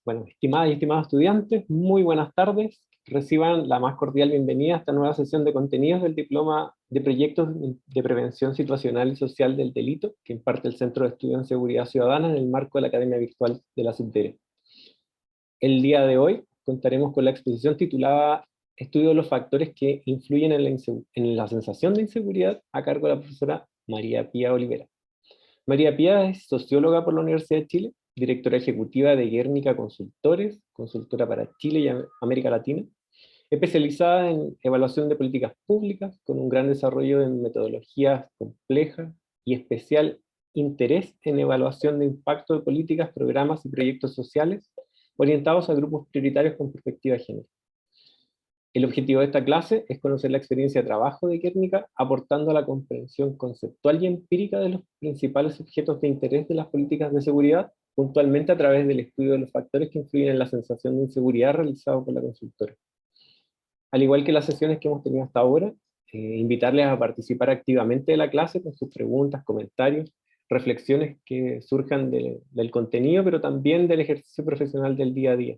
Bueno, estimadas y estimados estudiantes, muy buenas tardes. Reciban la más cordial bienvenida a esta nueva sesión de contenidos del Diploma de Proyectos de Prevención Situacional y Social del Delito, que imparte el Centro de Estudio en Seguridad Ciudadana en el marco de la Academia Virtual de la Subdere. El día de hoy contaremos con la exposición titulada Estudio de los factores que influyen en la sensación de inseguridad, a cargo de la profesora María Pía Olivera. María Pía es socióloga por la Universidad de Chile, directora ejecutiva de Guernica Consultores, consultora para Chile y América Latina, especializada en evaluación de políticas públicas, con un gran desarrollo en metodologías complejas y especial interés en evaluación de impacto de políticas, programas y proyectos sociales orientados a grupos prioritarios con perspectiva de género. El objetivo de esta clase es conocer la experiencia de trabajo de Guernica, aportando a la comprensión conceptual y empírica de los principales objetos de interés de las políticas de seguridad, puntualmente a través del estudio de los factores que influyen en la sensación de inseguridad realizado por la consultora. Al igual que las sesiones que hemos tenido hasta ahora, invitarles a participar activamente de la clase con sus preguntas, comentarios, reflexiones que surjan del contenido, pero también del ejercicio profesional del día a día.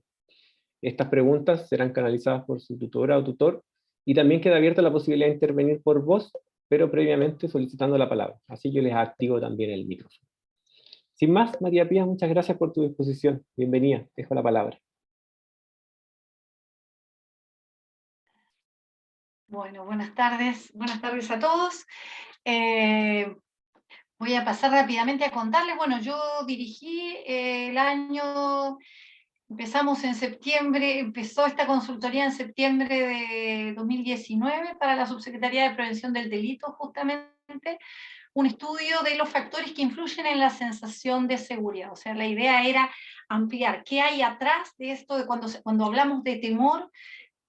Estas preguntas serán canalizadas por su tutora o tutor, y también queda abierta la posibilidad de intervenir por voz, pero previamente solicitando la palabra. Así yo les activo también el micrófono. Sin más, María Pía, muchas gracias por tu disposición. Bienvenida, dejo la palabra. Bueno, buenas tardes a todos. Voy a pasar rápidamente a contarles. Bueno, yo dirigí el año, empezamos en septiembre, empezó esta consultoría en septiembre de 2019 para la Subsecretaría de Prevención del Delito, justamente, un estudio de los factores que influyen en la sensación de seguridad. O sea, la idea era ampliar qué hay atrás de esto, de cuando hablamos de temor,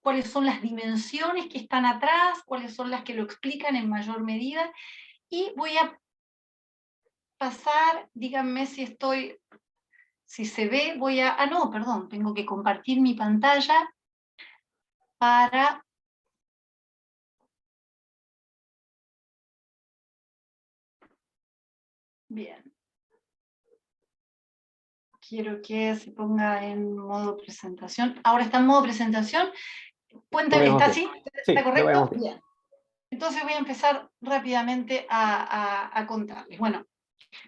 cuáles son las dimensiones que están atrás, cuáles son las que lo explican en mayor medida, y voy a pasar, díganme si se ve, no, perdón, tengo que compartir mi pantalla para... Bien. Quiero que se ponga en modo presentación. Ahora está en modo presentación. ¿Está así? ¿Está correcto? Bien. Entonces voy a empezar rápidamente a contarles. Bueno,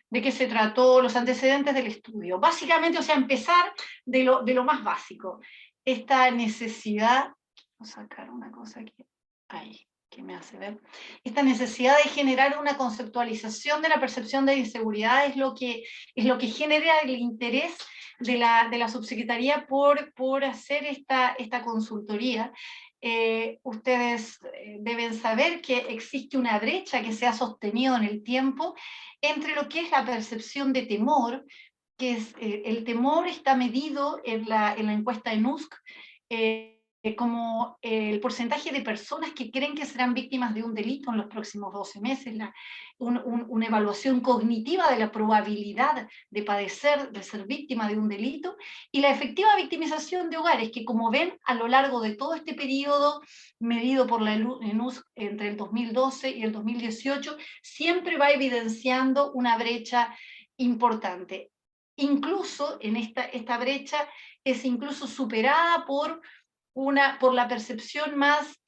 de qué se trató, los antecedentes del estudio. Básicamente, o sea, empezar de lo más básico. Esta necesidad, voy a sacar una cosa aquí, ahí, que me hace ver. Esta necesidad de generar una conceptualización de la percepción de inseguridad es lo que genera el interés de la subsecretaría por hacer esta consultoría. Ustedes deben saber que existe una brecha que se ha sostenido en el tiempo entre lo que es la percepción de temor, que es el temor está medido en la encuesta de NUSC como el porcentaje de personas que creen que serán víctimas de un delito en los próximos 12 meses, una evaluación cognitiva de la probabilidad de padecer, de ser víctima de un delito, y la efectiva victimización de hogares, que como ven, a lo largo de todo este periodo medido por la NUSC entre el 2012 y el 2018, siempre va evidenciando una brecha importante. Incluso en esta brecha es incluso superada por la percepción más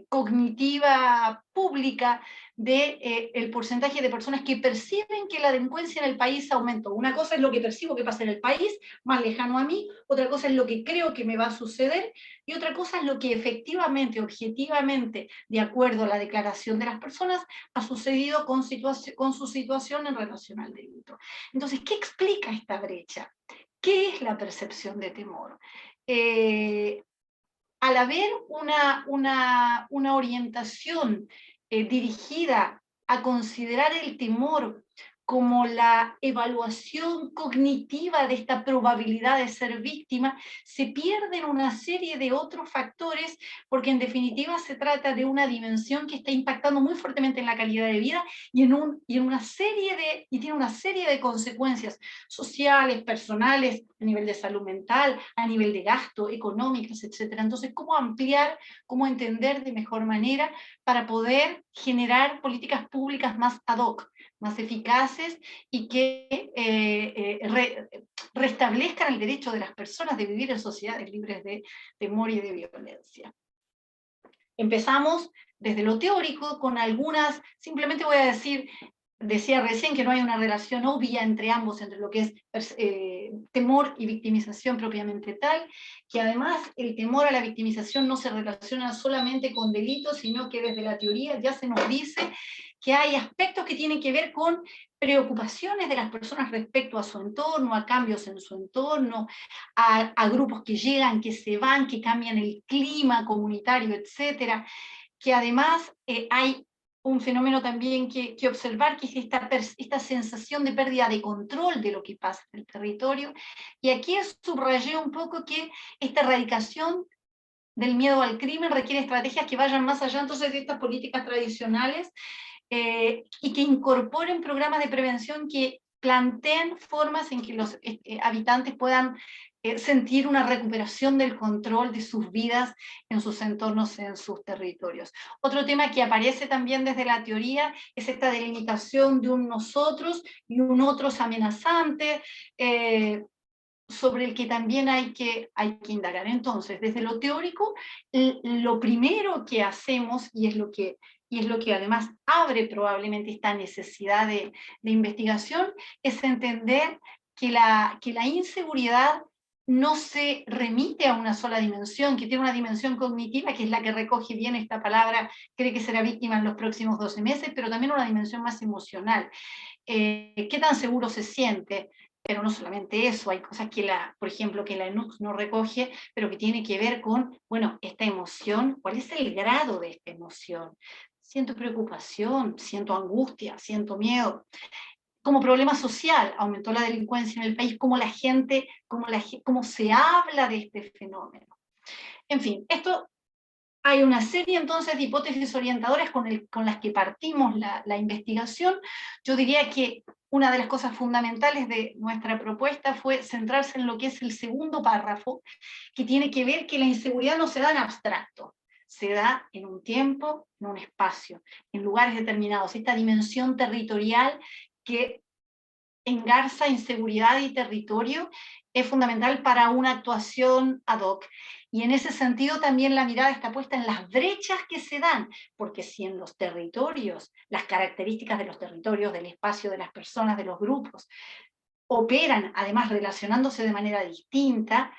cognitiva pública de el porcentaje de personas que perciben que la delincuencia en el país aumentó. Una cosa es lo que percibo que pasa en el país, más lejano a mí, otra cosa es lo que creo que me va a suceder, y otra cosa es lo que efectivamente, objetivamente, de acuerdo a la declaración de las personas, ha sucedido con su situación en relación al delito. Entonces, ¿qué explica esta brecha? ¿Qué es la percepción de temor? Al haber una orientación dirigida a considerar el temor como la evaluación cognitiva de esta probabilidad de ser víctima, se pierden una serie de otros factores, porque en definitiva se trata de una dimensión que está impactando muy fuertemente en la calidad de vida y tiene una serie de consecuencias sociales, personales, a nivel de salud mental, a nivel de gasto, económicas, etc. Entonces, ¿cómo ampliar, cómo entender de mejor manera para poder generar políticas públicas más ad hoc, más eficaces y que restablezcan el derecho de las personas de vivir en sociedades libres de temor y de violencia. Empezamos desde lo teórico con algunas, simplemente voy a decir, decía recién que no hay una relación obvia entre ambos, entre lo que es temor y victimización propiamente tal, que además el temor a la victimización no se relaciona solamente con delitos, sino que desde la teoría ya se nos dice que hay aspectos que tienen que ver con preocupaciones de las personas respecto a su entorno, a cambios en su entorno, a grupos que llegan, que se van, que cambian el clima comunitario, etcétera, que además hay un fenómeno también que observar, que es esta sensación de pérdida de control de lo que pasa en el territorio. Y aquí subrayé un poco que esta erradicación del miedo al crimen requiere estrategias que vayan más allá entonces de estas políticas tradicionales y que incorporen programas de prevención que planteen formas en que los habitantes puedan sentir una recuperación del control de sus vidas en sus entornos, en sus territorios. Otro tema que aparece también desde la teoría es esta delimitación de un nosotros y un otros amenazante, sobre el que también hay que indagar. Entonces, desde lo teórico, lo primero que hacemos, y es lo que además abre probablemente esta necesidad de investigación, es entender que la inseguridad no se remite a una sola dimensión, que tiene una dimensión cognitiva, que es la que recoge bien esta palabra, cree que será víctima en los próximos 12 meses, pero también una dimensión más emocional. ¿Qué tan seguro se siente? Pero no solamente eso, hay cosas que por ejemplo, que la ENUC no recoge, pero que tiene que ver con, bueno, esta emoción, ¿cuál es el grado de esta emoción? Siento preocupación, siento angustia, siento miedo. Como problema social, aumentó la delincuencia en el país, cómo cómo se habla de este fenómeno. En fin, hay una serie entonces de hipótesis orientadoras con las que partimos la investigación. Yo diría que una de las cosas fundamentales de nuestra propuesta fue centrarse en lo que es el segundo párrafo, que tiene que ver que la inseguridad no se da en abstracto, se da en un tiempo, en un espacio, en lugares determinados. Esta dimensión territorial que engarza inseguridad y territorio es fundamental para una actuación ad hoc. Y en ese sentido también la mirada está puesta en las brechas que se dan, porque si en los territorios, las características de los territorios, del espacio, de las personas, de los grupos, operan además relacionándose de manera distinta,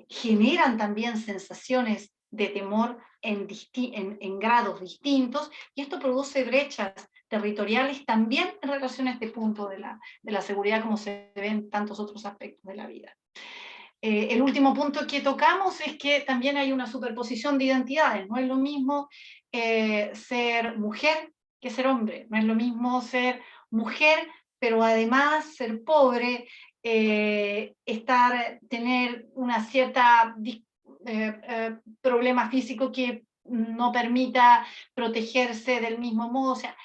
generan también sensaciones de temor en grados distintos, y esto produce brechas territoriales también en relación a este punto de la seguridad, como se ve en tantos otros aspectos de la vida. El último punto que tocamos es que también hay una superposición de identidades. No es lo mismo ser mujer que ser hombre. No es lo mismo ser mujer, pero además ser pobre, tener una cierta problema físico que no permita protegerse del mismo modo. O sea,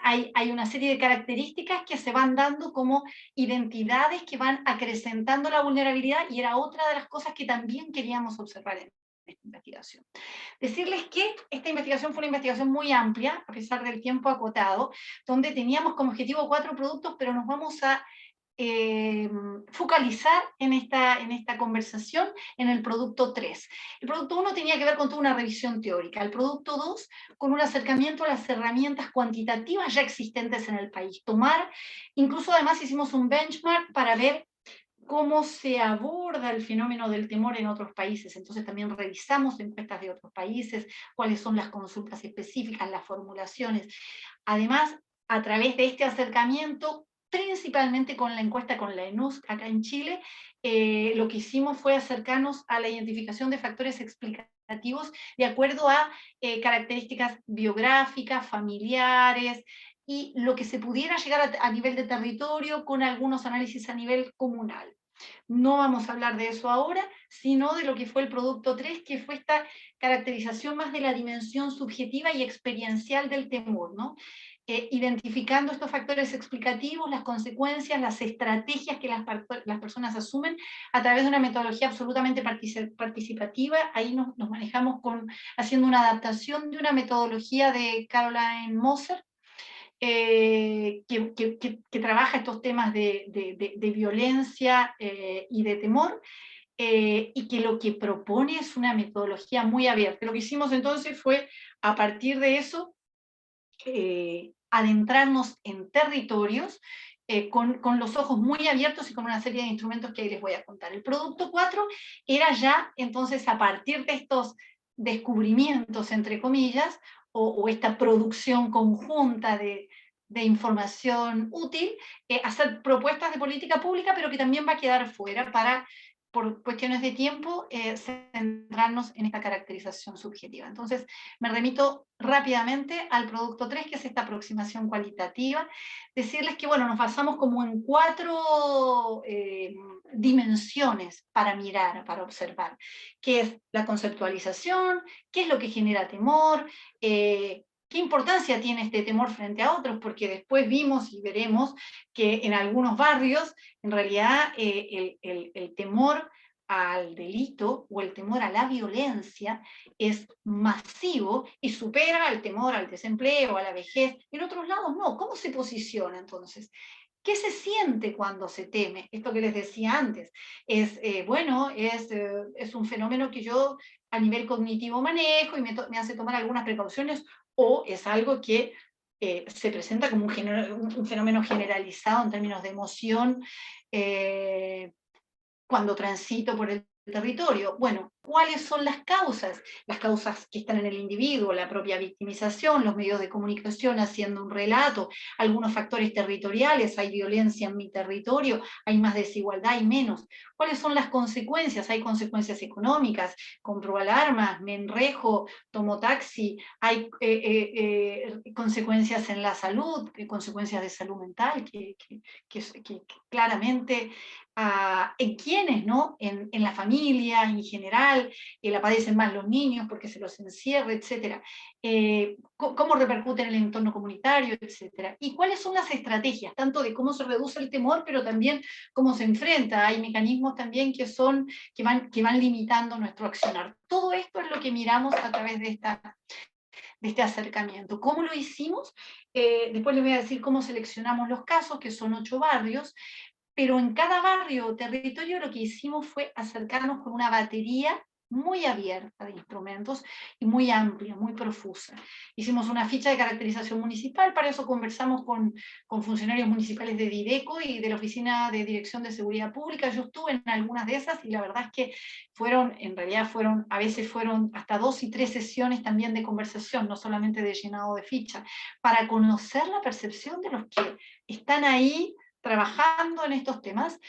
hay una serie de características que se van dando como identidades que van acrecentando la vulnerabilidad, y era otra de las cosas que también queríamos observar en esta investigación. Decirles que esta investigación fue una investigación muy amplia, a pesar del tiempo acotado, donde teníamos como objetivo 4 productos, pero nos vamos a focalizar en esta conversación en el producto 3. El producto 1 tenía que ver con toda una revisión teórica, el producto 2 con un acercamiento a las herramientas cuantitativas ya existentes en el país. Incluso además hicimos un benchmark para ver cómo se aborda el fenómeno del temor en otros países. Entonces también revisamos encuestas de otros países, cuáles son las consultas específicas, las formulaciones. Además, a través de este acercamiento, principalmente con la encuesta con la ENUSC acá en Chile, lo que hicimos fue acercarnos a la identificación de factores explicativos de acuerdo a características biográficas, familiares, y lo que se pudiera llegar a nivel de territorio con algunos análisis a nivel comunal. No vamos a hablar de eso ahora, sino de lo que fue el producto 3, que fue esta caracterización más de la dimensión subjetiva y experiencial del temor, ¿no? Identificando estos factores explicativos, las consecuencias, las estrategias que las personas asumen a través de una metodología absolutamente participativa. Ahí nos manejamos haciendo una adaptación de una metodología de Caroline Moser, que trabaja estos temas de violencia y de temor, y que lo que propone es una metodología muy abierta. Lo que hicimos entonces fue, a partir de eso, adentrarnos en territorios con los ojos muy abiertos y con una serie de instrumentos que ahí les voy a contar. El producto 4 era ya, entonces, a partir de estos descubrimientos, entre comillas, o esta producción conjunta de información útil, hacer propuestas de política pública, pero que también va a quedar fuera para, por cuestiones de tiempo, centrarnos en esta caracterización subjetiva. Entonces, me remito rápidamente al producto 3, que es esta aproximación cualitativa. Decirles que, bueno, nos basamos como en 4 dimensiones para mirar, para observar, que es la conceptualización, qué es lo que genera temor, qué importancia tiene este temor frente a otros, porque después vimos y veremos que en algunos barrios, en realidad, el temor al delito o el temor a la violencia es masivo y supera al temor al desempleo, a la vejez. En otros lados no. ¿Cómo se posiciona entonces? ¿Qué se siente cuando se teme? Esto que les decía antes. Bueno, es un fenómeno que yo a nivel cognitivo manejo y me hace tomar algunas precauciones, o es algo que se presenta como un fenómeno generalizado en términos de emoción cuando transito por el territorio. Bueno, ¿cuáles son las causas? Las causas que están en el individuo, la propia victimización, los medios de comunicación haciendo un relato, algunos factores territoriales, hay violencia en mi territorio, hay más desigualdad, hay menos. ¿Cuáles son las consecuencias? Hay consecuencias económicas, compro alarmas, me enrejo, tomo taxi, hay consecuencias en la salud, consecuencias de salud mental, que claramente en quienes, ¿no? En la familia en general, la padecen más los niños porque se los encierra, etc. ¿Cómo repercute en el entorno comunitario, etc.? Y cuáles son las estrategias, tanto de cómo se reduce el temor, pero también cómo se enfrenta. Hay mecanismos también que van limitando nuestro accionar. Todo esto es lo que miramos a través de este acercamiento. ¿Cómo lo hicimos? Después les voy a decir cómo seleccionamos los casos, que son 8 barrios, pero en cada barrio o territorio lo que hicimos fue acercarnos con una batería muy abierta de instrumentos y muy amplia, muy profusa. Hicimos una ficha de caracterización municipal, para eso conversamos con funcionarios municipales de Dideco y de la Oficina de Dirección de Seguridad Pública. Yo estuve en algunas de esas y la verdad es que a veces fueron hasta 2 y 3 sesiones también de conversación, no solamente de llenado de ficha, para conocer la percepción de los que están ahí trabajando en estos temas.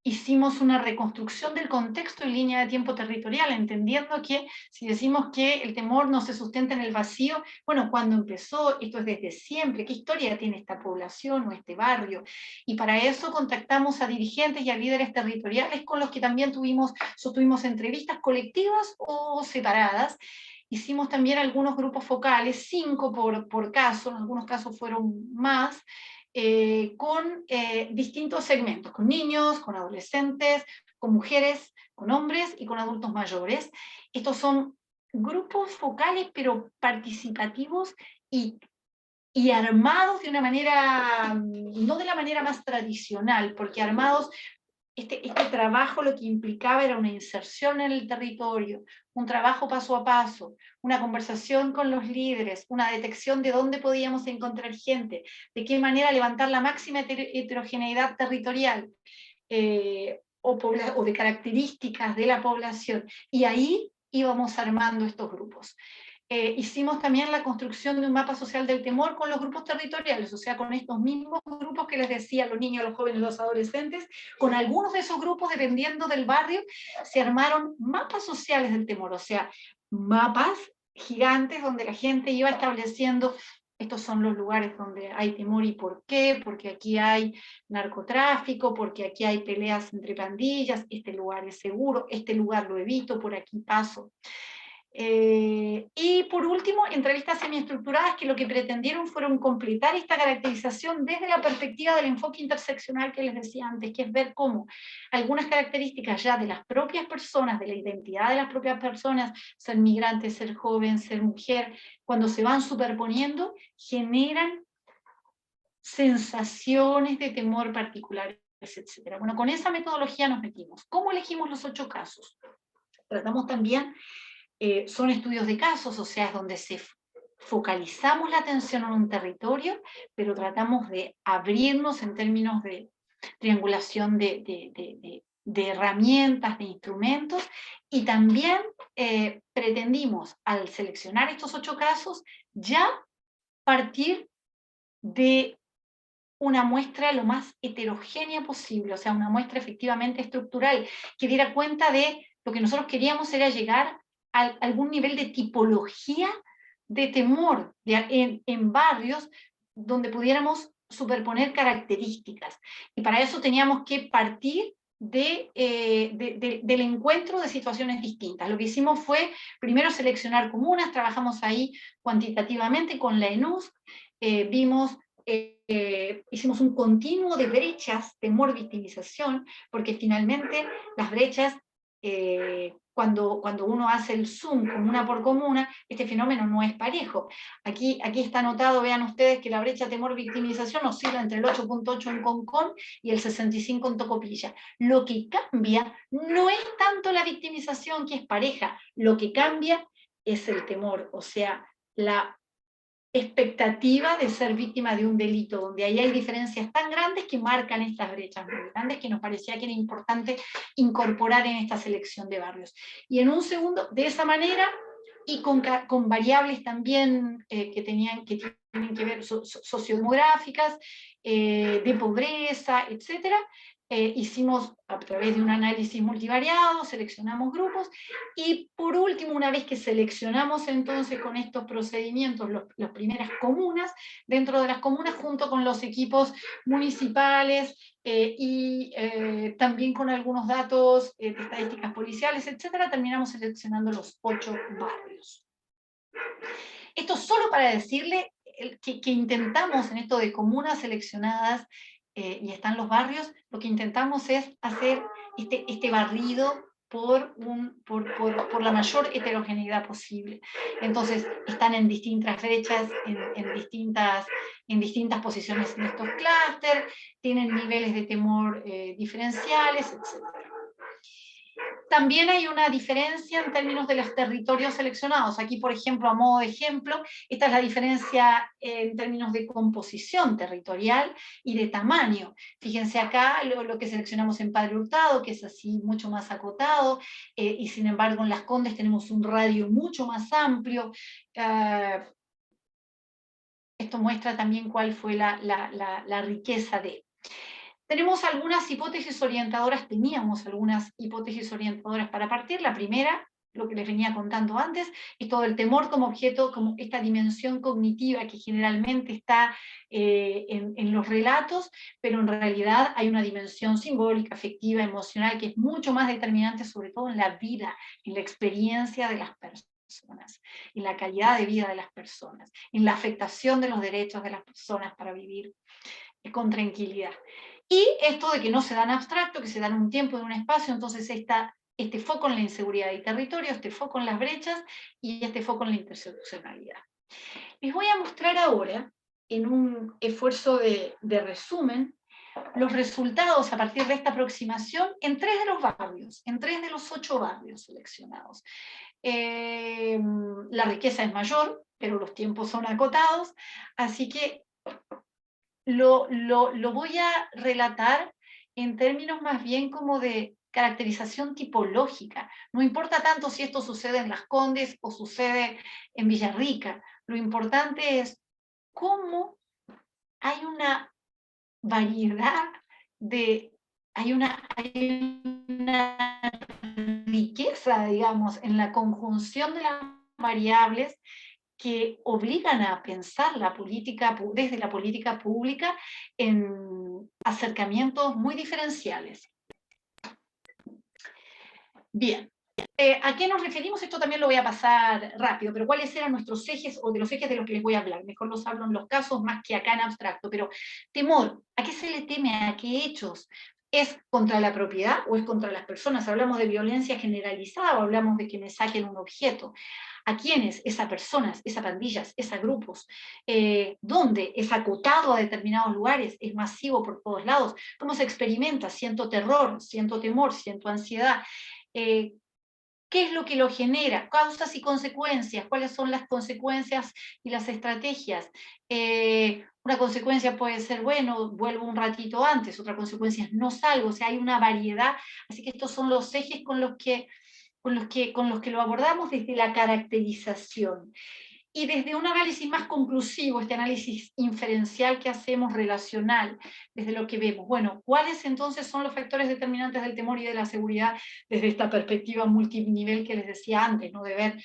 Hicimos una reconstrucción del contexto en línea de tiempo territorial, entendiendo que si decimos que el temor no se sustenta en el vacío, bueno, ¿cuándo empezó? Esto es desde siempre. ¿Qué historia tiene esta población o este barrio? Y para eso contactamos a dirigentes y a líderes territoriales con los que también sostuvimos entrevistas colectivas o separadas. Hicimos también algunos grupos focales, 5 por caso, en algunos casos fueron más, con distintos segmentos, con niños, con adolescentes, con mujeres, con hombres y con adultos mayores. Estos son grupos focales, pero participativos y armados de una manera, no de la manera más tradicional, porque armados, este trabajo lo que implicaba era una inserción en el territorio, un trabajo paso a paso, una conversación con los líderes, una detección de dónde podíamos encontrar gente, de qué manera levantar la máxima heterogeneidad territorial, o de características de la población. Y ahí íbamos armando estos grupos. Hicimos también la construcción de un mapa social del temor con los grupos territoriales, o sea, con estos mismos grupos que les decía, los niños, los jóvenes, los adolescentes. Con algunos de esos grupos, dependiendo del barrio, se armaron mapas sociales del temor, o sea, mapas gigantes donde la gente iba estableciendo: estos son los lugares donde hay temor y por qué, porque aquí hay narcotráfico, porque aquí hay peleas entre pandillas, este lugar es seguro, este lugar lo evito, por aquí paso. Y por último, entrevistas semiestructuradas que lo que pretendieron fueron completar esta caracterización desde la perspectiva del enfoque interseccional que les decía antes, que es ver cómo algunas características ya de las propias personas, de la identidad de las propias personas, ser migrante, ser joven, ser mujer, cuando se van superponiendo, generan sensaciones de temor particulares, etc. Bueno, con esa metodología nos metimos. ¿Cómo elegimos los 8 casos? Tratamos también, son estudios de casos, o sea, es donde focalizamos la atención en un territorio, pero tratamos de abrirnos en términos de triangulación de herramientas, de instrumentos, y también pretendimos, al seleccionar estos 8 casos, ya partir de una muestra lo más heterogénea posible, o sea, una muestra efectivamente estructural, que diera cuenta de lo que nosotros queríamos era llegar a algún nivel de tipología de temor en barrios donde pudiéramos superponer características. Y para eso teníamos que partir del encuentro de situaciones distintas. Lo que hicimos fue, primero seleccionar comunas, trabajamos ahí cuantitativamente con la ENUS, hicimos un continuo de brechas, temor, victimización, porque finalmente las brechas, cuando uno hace el zoom comuna por comuna, este fenómeno no es parejo. Aquí está anotado, vean ustedes, que la brecha temor, victimización oscila entre el 8.8 en Concón y el 65 en Tocopilla. Lo que cambia no es tanto la victimización, que es pareja, lo que cambia es el temor, o sea, la expectativa de ser víctima de un delito, donde ahí hay diferencias tan grandes que marcan estas brechas muy grandes, que nos parecía que era importante incorporar en esta selección de barrios. Y en un segundo, de esa manera, y con variables también que tienen que ver sociodemográficas, de pobreza, etcétera. Hicimos a través de un análisis multivariado, seleccionamos grupos, y por último, una vez que seleccionamos entonces con estos procedimientos las primeras comunas, dentro de las comunas, junto con los equipos municipales y también con algunos datos de estadísticas policiales, etcétera, terminamos seleccionando los 8 barrios. Esto solo para decirle que intentamos en esto de comunas seleccionadas, y están los barrios, lo que intentamos es hacer este barrido por la mayor heterogeneidad posible. Entonces, están en distintas fechas, en distintas posiciones en estos clústeres, tienen niveles de temor diferenciales, etc. También hay una diferencia en términos de los territorios seleccionados. Aquí, por ejemplo, a modo de ejemplo, esta es la diferencia en términos de composición territorial y de tamaño. Fíjense acá lo que seleccionamos en Padre Hurtado, que es así mucho más acotado, y sin embargo en Las Condes tenemos un radio mucho más amplio. Esto muestra también cuál fue la riqueza de... Teníamos algunas hipótesis orientadoras para partir. La primera, lo que les venía contando antes, es todo el temor como objeto, como esta dimensión cognitiva que generalmente está en los relatos, pero en realidad hay una dimensión simbólica, afectiva, emocional, que es mucho más determinante, sobre todo en la vida, en la experiencia de las personas, en la calidad de vida de las personas, en la afectación de los derechos de las personas para vivir con tranquilidad. Y esto de que no se dan abstracto, que se dan un tiempo y un espacio, entonces este foco en la inseguridad y territorio, este foco en las brechas y este foco en la interseccionalidad. Les voy a mostrar ahora, en un esfuerzo de resumen, los resultados a partir de esta aproximación en 3 de los barrios, en 3 de los 8 barrios seleccionados. La riqueza es mayor, pero los tiempos son acotados, así que lo voy a relatar en términos más bien como de caracterización tipológica. No importa tanto si esto sucede en Las Condes o sucede en Villarrica. Lo importante es cómo hay una variedad hay una riqueza, digamos, en la conjunción de las variables que obligan a pensar la política desde la política pública en acercamientos muy diferenciales. Bien, ¿A qué nos referimos? Esto también lo voy a pasar rápido, pero ¿cuáles eran nuestros ejes o de los ejes de los que les voy a hablar? Mejor los hablo en los casos más que acá en abstracto, pero temor, ¿a qué se le teme? ¿A qué hechos? ¿Es contra la propiedad o es contra las personas? ¿Hablamos de violencia generalizada o hablamos de que me saquen un objeto? ¿A quiénes? ¿Es a personas? ¿Es a pandillas? ¿Es a grupos? ¿Dónde? ¿Es acotado a determinados lugares? ¿Es masivo por todos lados? ¿Cómo se experimenta? ¿Siento terror? ¿Siento temor? ¿Siento ansiedad? ¿Qué es lo que lo genera? Causas y consecuencias. ¿Cuáles son las consecuencias y las estrategias? Una consecuencia puede ser, bueno, vuelvo un ratito antes, otra consecuencia es no salgo, o sea, hay una variedad. Así que estos son los ejes con los que lo abordamos desde la caracterización. Y desde un análisis más conclusivo, este análisis inferencial que hacemos relacional, desde lo que vemos, bueno, ¿cuáles entonces son los factores determinantes del temor y de la seguridad desde esta perspectiva multinivel que les decía antes, ¿no? De ver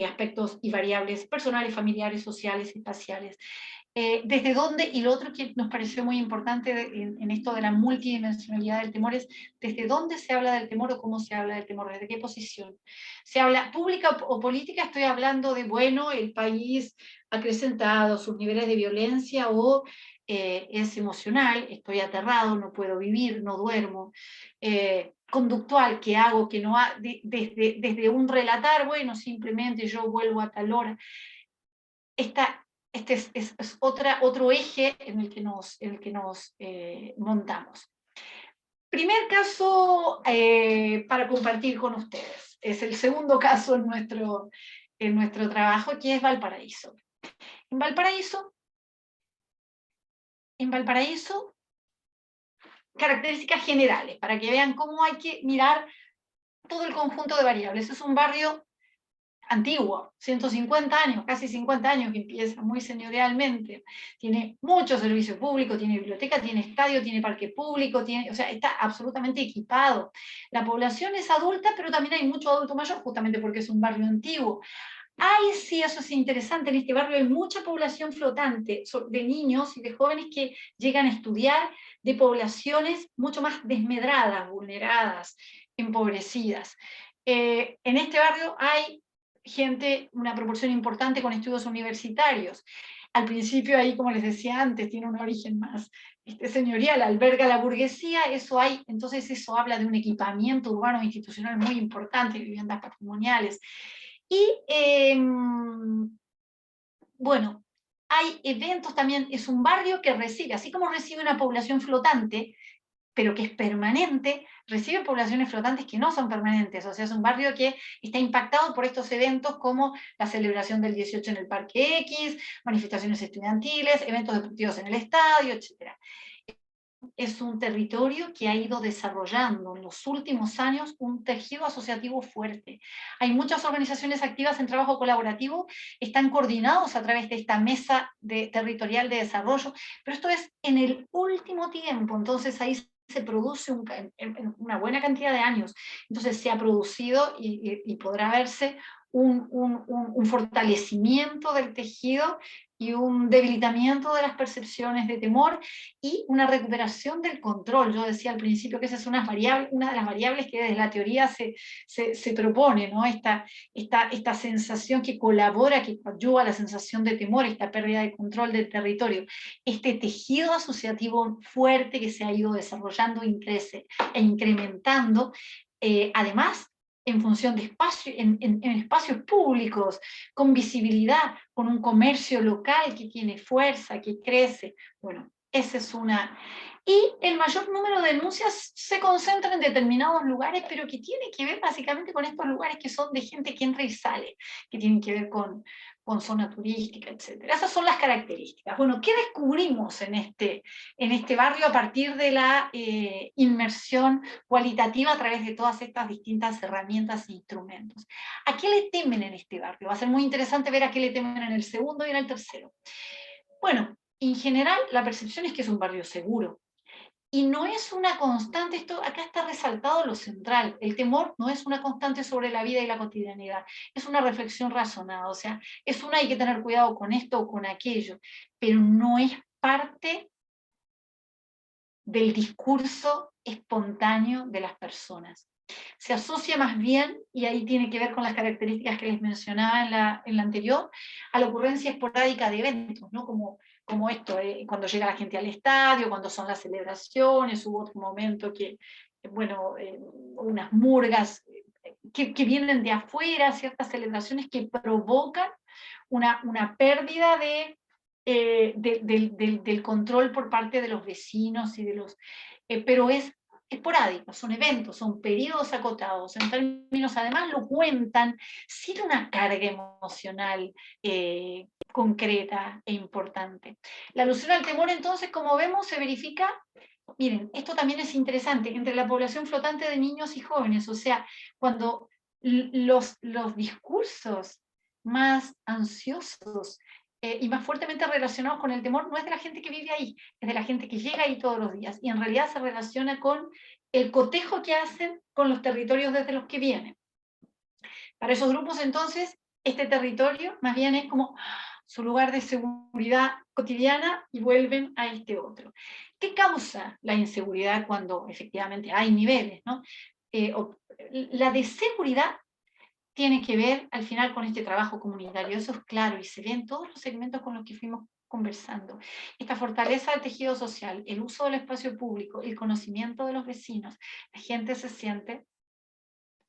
aspectos y variables personales, familiares, sociales, espaciales? ¿Desde dónde? Y lo otro que nos pareció muy importante en esto de la multidimensionalidad del temor es desde dónde se habla del temor o cómo se habla del temor, desde qué posición. ¿Se habla pública o política? Estoy hablando de, bueno, el país ha acrecentado sus niveles de violencia o es emocional, estoy aterrado, no puedo vivir, no duermo. Conductual, ¿qué hago? ¿Qué no hago? Desde un relatar, bueno, simplemente yo vuelvo a tal hora. Este es otro eje en el que nos montamos. Primer caso para compartir con ustedes. Es el segundo caso en nuestro trabajo, que es Valparaíso. En Valparaíso, características generales, para que vean cómo hay que mirar todo el conjunto de variables. Es un barrio antiguo, 150 años, casi 50 años, que empieza muy señorialmente, tiene mucho servicio público, tiene biblioteca, tiene estadio, tiene parque público, o sea, está absolutamente equipado. La población es adulta, pero también hay mucho adulto mayor, justamente porque es un barrio antiguo. Sí, eso es interesante, en este barrio hay mucha población flotante, de niños y de jóvenes que llegan a estudiar, de poblaciones mucho más desmedradas, vulneradas, empobrecidas. En este barrio hay gente, una proporción importante con estudios universitarios. Al principio ahí, como les decía antes, tiene un origen más señorial, alberga la burguesía, entonces eso habla de un equipamiento urbano e institucional muy importante, viviendas patrimoniales. Y bueno, hay eventos también, es un barrio que recibe, así como recibe una población flotante, pero que es permanente, recibe poblaciones flotantes que no son permanentes, o sea, es un barrio que está impactado por estos eventos como la celebración del 18 en el Parque X, manifestaciones estudiantiles, eventos deportivos en el estadio, etc. Es un territorio que ha ido desarrollando en los últimos años un tejido asociativo fuerte. Hay muchas organizaciones activas en trabajo colaborativo, están coordinados a través de esta mesa territorial de desarrollo, pero esto es en el último tiempo, entonces ahí se produce en una buena cantidad de años, entonces se ha producido y podrá verse un fortalecimiento del tejido y un debilitamiento de las percepciones de temor y una recuperación del control. Yo decía al principio que esa es una de las variables que desde la teoría se propone, ¿no? Esta sensación que colabora, que ayuda a la sensación de temor, esta pérdida de control del territorio, este tejido asociativo fuerte que se ha ido desarrollando y crece e incrementando, además en función de en espacios públicos, con visibilidad, con un comercio local que tiene fuerza, que crece. Bueno, esa es una. Y el mayor número de denuncias se concentra en determinados lugares, pero que tiene que ver básicamente con estos lugares que son de gente que entra y sale, que tienen que ver con zona turística, etc. Esas son las características. Bueno, ¿qué descubrimos en este barrio a partir de la inmersión cualitativa a través de todas estas distintas herramientas e instrumentos? ¿A qué le temen en este barrio? Va a ser muy interesante ver a qué le temen en el segundo y en el tercero. Bueno, en general la percepción es que es un barrio seguro. Y no es una constante, acá está resaltado lo central, el temor no es una constante sobre la vida y la cotidianidad, es una reflexión razonada, o sea, hay que tener cuidado con esto o con aquello, pero no es parte del discurso espontáneo de las personas. se asocia más bien, y ahí tiene que ver con las características que les mencionaba en la anterior, a la ocurrencia esporádica de eventos, ¿no? Como esto, cuando llega la gente al estadio, cuando son las celebraciones, hubo otro momento que, bueno, unas murgas que vienen de afuera, ciertas celebraciones que provocan una pérdida del control por parte de los vecinos y de los... pero es esporádicos, son eventos, son periodos acotados, en términos, además lo cuentan sin una carga emocional concreta e importante. La alusión al temor, entonces, como vemos, se verifica, miren, esto también es interesante, entre la población flotante de niños y jóvenes, o sea, cuando los discursos más ansiosos y más fuertemente relacionados con el temor no es de la gente que vive ahí, es de la gente que llega ahí todos los días, y en realidad se relaciona con el cotejo que hacen con los territorios desde los que vienen. Para esos grupos, entonces, este territorio más bien es como su lugar de seguridad cotidiana y vuelven a este otro. ¿Qué causa la inseguridad cuando efectivamente hay niveles, ¿no? La deseguridad tiene que ver al final con este trabajo comunitario, eso es claro, y se ve en todos los segmentos con los que fuimos conversando. Esta fortaleza del tejido social, el uso del espacio público, el conocimiento de los vecinos, la gente se siente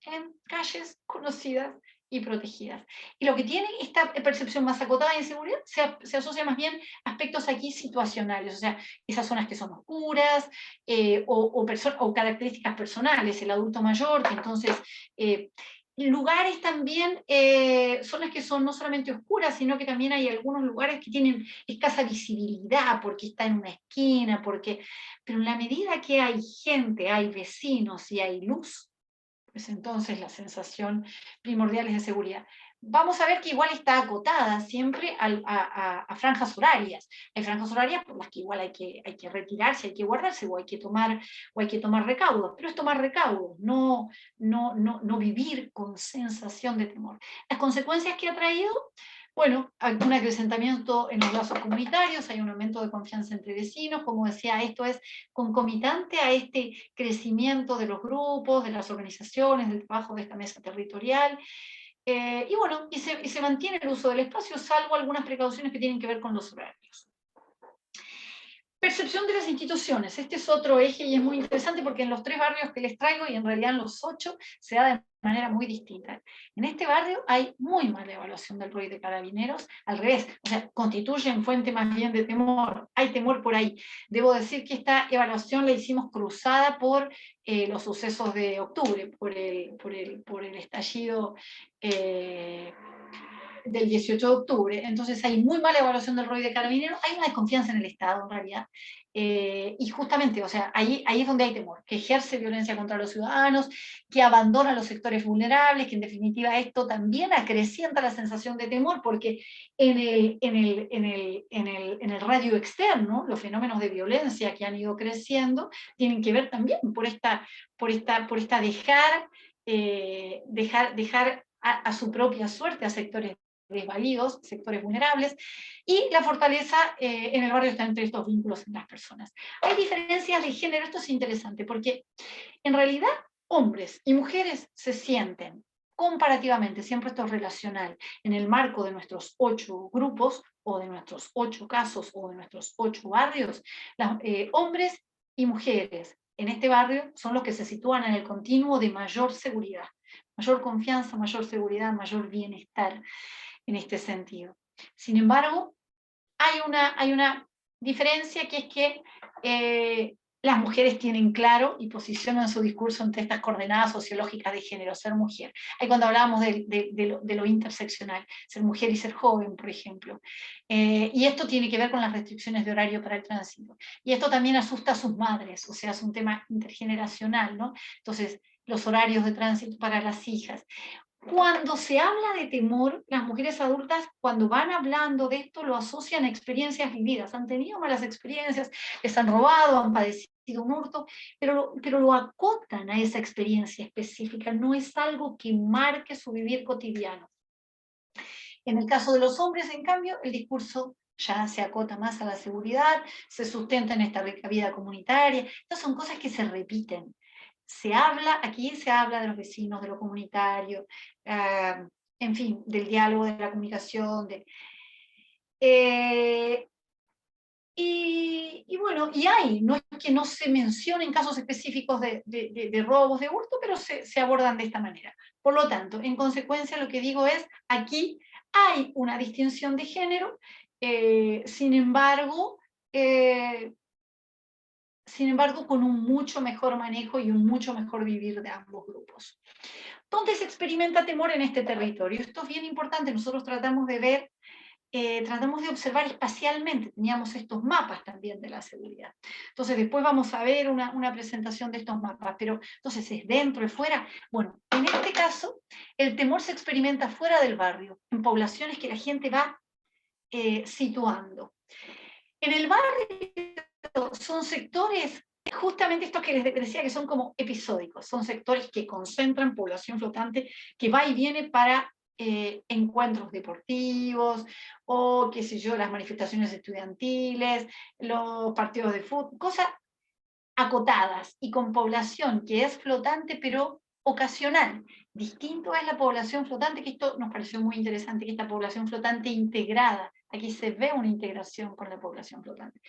en calles conocidas y protegidas. Y lo que tiene esta percepción más acotada de inseguridad se asocia más bien a aspectos aquí situacionales, o sea, esas zonas que son oscuras o características personales, el adulto mayor, que entonces... lugares también, zonas que son no solamente oscuras, sino que también hay algunos lugares que tienen escasa visibilidad, porque está en una esquina, pero en la medida que hay gente, hay vecinos y hay luz, pues entonces la sensación primordial es de seguridad. Vamos a ver que igual está acotada siempre a franjas horarias. Hay franjas horarias por las que igual hay que retirarse, hay que guardarse o hay que tomar recaudos, pero es tomar recaudos, no vivir con sensación de temor. Las consecuencias que ha traído, bueno, hay un acrecentamiento en los lazos comunitarios, hay un aumento de confianza entre vecinos, como decía, esto es concomitante a este crecimiento de los grupos, de las organizaciones, del trabajo de esta mesa territorial, y bueno, y se mantiene el uso del espacio, salvo algunas precauciones que tienen que ver con los horarios. Percepción de las instituciones, este es otro eje y es muy interesante porque en los 3 barrios que les traigo, y en realidad en los 8, se da de manera muy distinta. En este barrio hay muy mala evaluación del rol de carabineros, al revés, o sea, constituyen fuente más bien de temor, hay temor por ahí. Debo decir que esta evaluación la hicimos cruzada por los sucesos de octubre, por el estallido del 18 de octubre, entonces hay muy mala evaluación del rol de carabineros, hay una desconfianza en el Estado en realidad, y justamente, o sea, ahí es donde hay temor, que ejerce violencia contra los ciudadanos, que abandona los sectores vulnerables, que en definitiva esto también acrecienta la sensación de temor, porque en el radio externo, los fenómenos de violencia que han ido creciendo, tienen que ver también por esta dejar a su propia suerte a sectores desvalidos, sectores vulnerables, y la fortaleza en el barrio está entre estos vínculos en las personas. Hay diferencias de género, esto es interesante, porque en realidad hombres y mujeres se sienten comparativamente, siempre esto es relacional, en el marco de nuestros 8 grupos, o de nuestros 8 casos, o de nuestros 8 barrios, hombres y mujeres en este barrio son los que se sitúan en el continuo de mayor seguridad, mayor confianza, mayor seguridad, mayor bienestar en este sentido. Sin embargo, hay una diferencia, que es que las mujeres tienen claro y posicionan su discurso entre estas coordenadas sociológicas de género, ser mujer. Ahí cuando hablábamos de lo interseccional, ser mujer y ser joven, por ejemplo. Y esto tiene que ver con las restricciones de horario para el tránsito. Y esto también asusta a sus madres, o sea, es un tema intergeneracional, ¿no? Entonces, los horarios de tránsito para las hijas. Cuando se habla de temor, las mujeres adultas, cuando van hablando de esto, lo asocian a experiencias vividas. Han tenido malas experiencias, les han robado, han padecido un hurto, pero lo acotan a esa experiencia específica. No es algo que marque su vivir cotidiano. En el caso de los hombres, en cambio, el discurso ya se acota más a la seguridad, se sustenta en esta rica vida comunitaria. Estas son cosas que se repiten. aquí se habla de los vecinos, de lo comunitario, en fin, del diálogo, de la comunicación, y bueno, no es que no se mencionen casos específicos de robos de hurto, pero se abordan de esta manera. Por lo tanto, en consecuencia, lo que digo es, aquí hay una distinción de género, sin embargo, con un mucho mejor manejo y un mucho mejor vivir de ambos grupos. ¿Dónde se experimenta temor en este territorio? Esto es bien importante, nosotros tratamos de ver, tratamos de observar espacialmente, teníamos estos mapas también de la seguridad. Entonces después vamos a ver una presentación de estos mapas, pero entonces es dentro y fuera. Bueno, en este caso, el temor se experimenta fuera del barrio, en poblaciones que la gente va situando. En el barrio son sectores, justamente estos que les decía que son como episódicos, son sectores que concentran población flotante que va y viene para encuentros deportivos, o qué sé yo, las manifestaciones estudiantiles, los partidos de fútbol, cosas acotadas y con población que es flotante pero ocasional. Distinto es la población flotante, que esto nos pareció muy interesante, que esta población flotante integrada, aquí se ve una integración con la población flotante.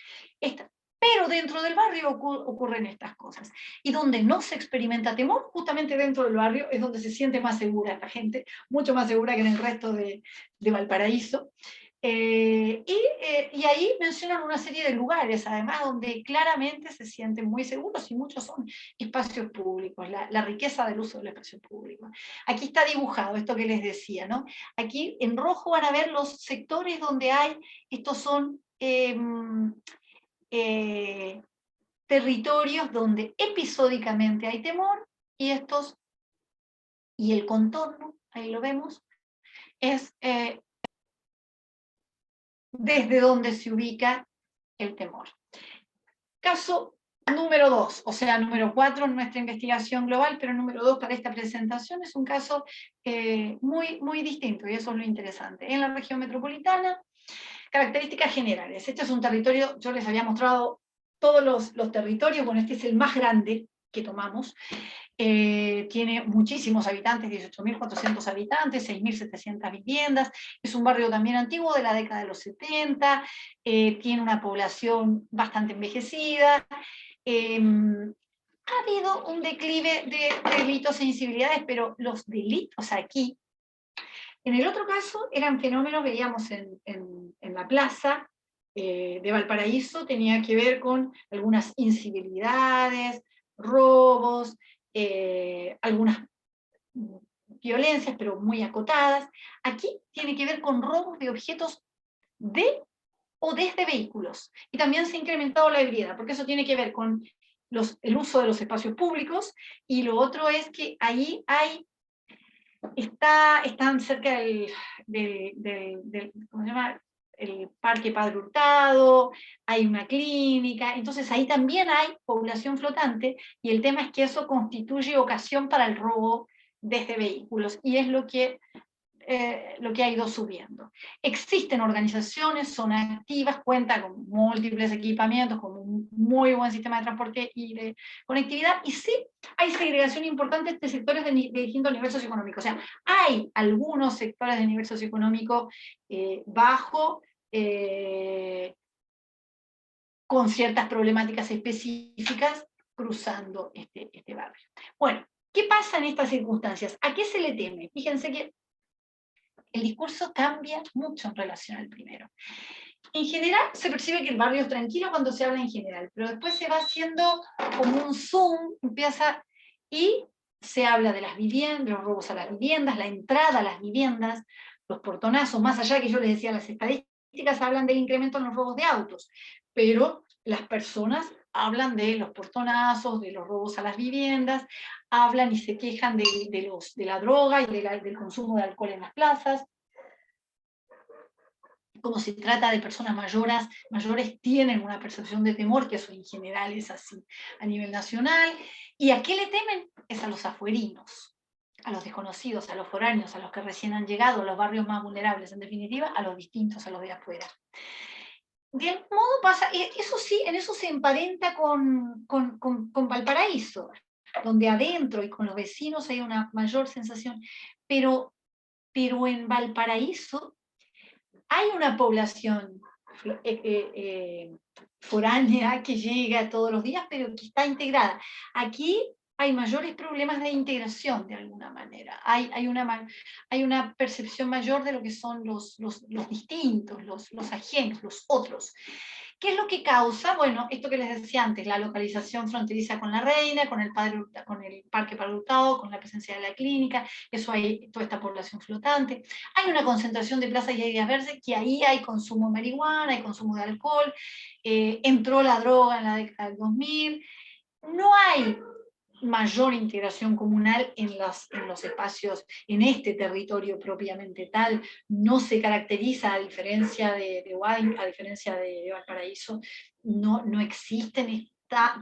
Pero dentro del barrio ocurren estas cosas. Y donde no se experimenta temor, justamente dentro del barrio, es donde se siente más segura esta gente, mucho más segura que en el resto de Valparaíso. Y ahí mencionan una serie de lugares, además, donde claramente se sienten muy seguros, y muchos son espacios públicos, la riqueza del uso del espacio público. Aquí está dibujado esto que les decía, ¿no? Aquí en rojo van a ver los sectores donde hay, estos son territorios donde episódicamente hay temor, y el contorno, ahí lo vemos, es desde donde se ubica el temor. Caso número 2, o sea, número 4 en nuestra investigación global, pero número 2 para esta presentación, es un caso muy, muy distinto, y eso es lo interesante. En la región metropolitana, características generales. Este es un territorio, yo les había mostrado todos los territorios, bueno, este es el más grande que tomamos. Tiene muchísimos habitantes, 18.400 habitantes, 6.700 viviendas, es un barrio también antiguo de la década de los 70, tiene una población bastante envejecida, ha habido un declive de delitos e incivilidades, pero los delitos aquí, en el otro caso, eran fenómenos, veíamos en la plaza de Valparaíso, tenía que ver con algunas incivilidades, robos, algunas violencias, pero muy acotadas. Aquí tiene que ver con robos de objetos de o desde vehículos. Y también se ha incrementado la ebriedad, porque eso tiene que ver con el uso de los espacios públicos, y lo otro es que ahí están cerca ¿cómo se llama? El Parque Padre Hurtado, hay una clínica, entonces ahí también hay población flotante, y el tema es que eso constituye ocasión para el robo desde vehículos, y es lo que ha ido subiendo. Existen organizaciones, son activas, cuentan con múltiples equipamientos, con un muy buen sistema de transporte y de conectividad, y sí hay segregación importante de sectores de distintos niveles socioeconómicos. O sea, hay algunos sectores de nivel socioeconómico bajo, con ciertas problemáticas específicas, cruzando este barrio. Bueno, ¿qué pasa en estas circunstancias? ¿A qué se le teme? Fíjense que el discurso cambia mucho en relación al primero. En general se percibe que el barrio es tranquilo cuando se habla en general, pero después se va haciendo como un zoom, y se habla de las viviendas, los robos a las viviendas, la entrada a las viviendas, los portonazos, más allá que yo les decía, las estadísticas hablan del incremento en los robos de autos, pero las personas hablan de los portonazos, de los robos a las viviendas, hablan y se quejan de la droga y del consumo de alcohol en las plazas. Como se trata de personas mayores, tienen una percepción de temor, que eso en general es así a nivel nacional. ¿Y a qué le temen? Es a los afuerinos, a los desconocidos, a los foráneos, a los que recién han llegado, a los barrios más vulnerables, en definitiva, a los distintos, a los de afuera. De algún modo pasa, eso sí, en eso se emparenta con Valparaíso. donde adentro y con los vecinos hay una mayor sensación, pero en Valparaíso hay una población foránea que llega todos los días, pero que está integrada. Aquí hay mayores problemas de integración de alguna manera. Hay una percepción mayor de lo que son los distintos, los ajenos, los otros. ¿Qué es lo que causa? Bueno, esto que les decía antes, la localización fronteriza con la Reina, con el Parque Padre Hurtado, con la presencia de la clínica, eso hay toda esta población flotante. Hay una concentración de plazas y áreas verdes, que ahí hay consumo de marihuana, hay consumo de alcohol, entró la droga en la década del 2000, no hay mayor integración comunal en los espacios, en este territorio propiamente tal, no se caracteriza, a diferencia de a diferencia de Valparaíso, no existen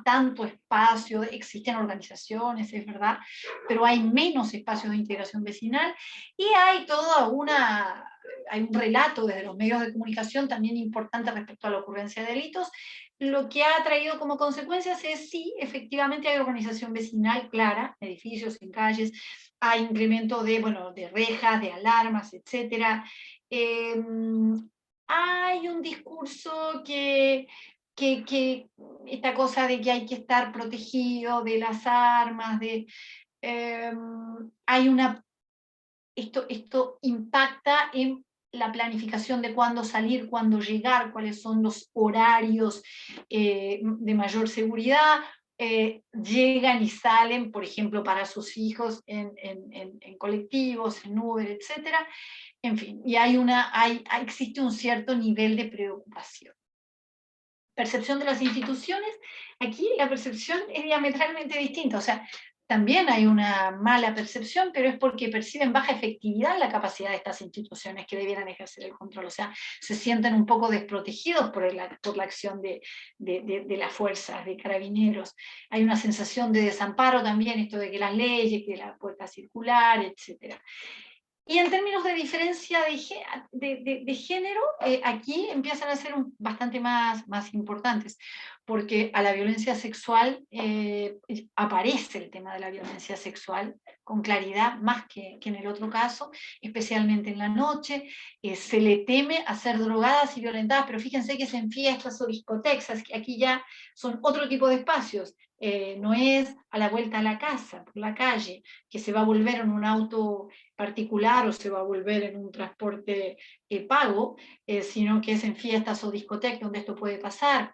tanto espacio, existen organizaciones, es verdad, pero hay menos espacios de integración vecinal, y hay hay un relato desde los medios de comunicación también importante respecto a la ocurrencia de delitos. Lo que ha traído como consecuencias es, sí, efectivamente hay organización vecinal clara, edificios, en calles, hay incremento de rejas, de alarmas, etc. Hay un discurso que esta cosa de que hay que estar protegido de las armas, esto impacta en la planificación de cuándo salir, cuándo llegar, cuáles son los horarios de mayor seguridad, llegan y salen, por ejemplo, para sus hijos en colectivos, en Uber, etc. En fin, y existe un cierto nivel de preocupación. Percepción de las instituciones, aquí la percepción es diametralmente distinta, o sea, también hay una mala percepción, pero es porque perciben baja efectividad en la capacidad de estas instituciones que debieran ejercer el control, o sea, se sienten un poco desprotegidos por la acción de las fuerzas, de carabineros. Hay una sensación de desamparo también, esto de que las leyes, que la puerta circular, etc. Y en términos de diferencia de género, aquí empiezan a ser bastante más importantes, porque a la violencia sexual aparece el tema de la violencia sexual con claridad, más que en el otro caso, especialmente en la noche. Se le teme a ser drogadas y violentadas, pero fíjense que es en fiestas o discotecas, que aquí ya son otro tipo de espacios. No es a la vuelta a la casa, por la calle, que se va a volver en un auto particular o se va a volver en un transporte pago, sino que es en fiestas o discotecas donde esto puede pasar.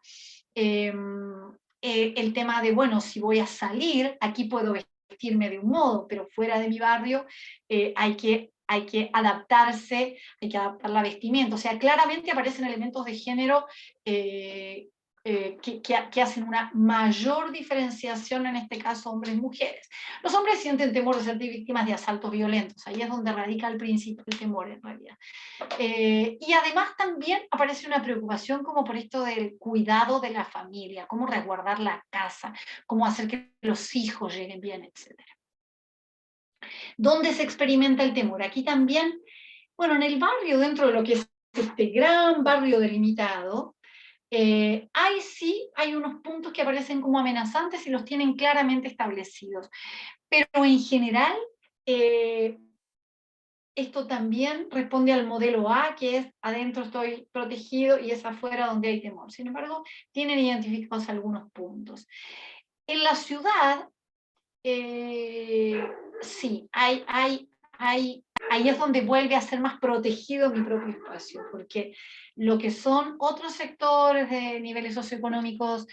El tema de, bueno, si voy a salir, aquí puedo vestirme de un modo, pero fuera de mi barrio hay que adaptarse, hay que adaptar la vestimenta. O sea, claramente aparecen elementos de género que hacen una mayor diferenciación, en este caso hombres y mujeres. Los hombres sienten temor de ser víctimas de asaltos violentos, ahí es donde radica el principio del temor en realidad. Y además también aparece una preocupación como por esto del cuidado de la familia, cómo resguardar la casa, cómo hacer que los hijos lleguen bien, etc. ¿Dónde se experimenta el temor? Aquí también, bueno, en el barrio, dentro de lo que es este gran barrio delimitado, hay unos puntos que aparecen como amenazantes y los tienen claramente establecidos. Pero en general, esto también responde al modelo A, que es adentro estoy protegido y es afuera donde hay temor. Sin embargo, tienen identificados algunos puntos. En la ciudad, sí, ahí es donde vuelve a ser más protegido mi propio espacio, porque lo que son otros sectores de niveles socioeconómicos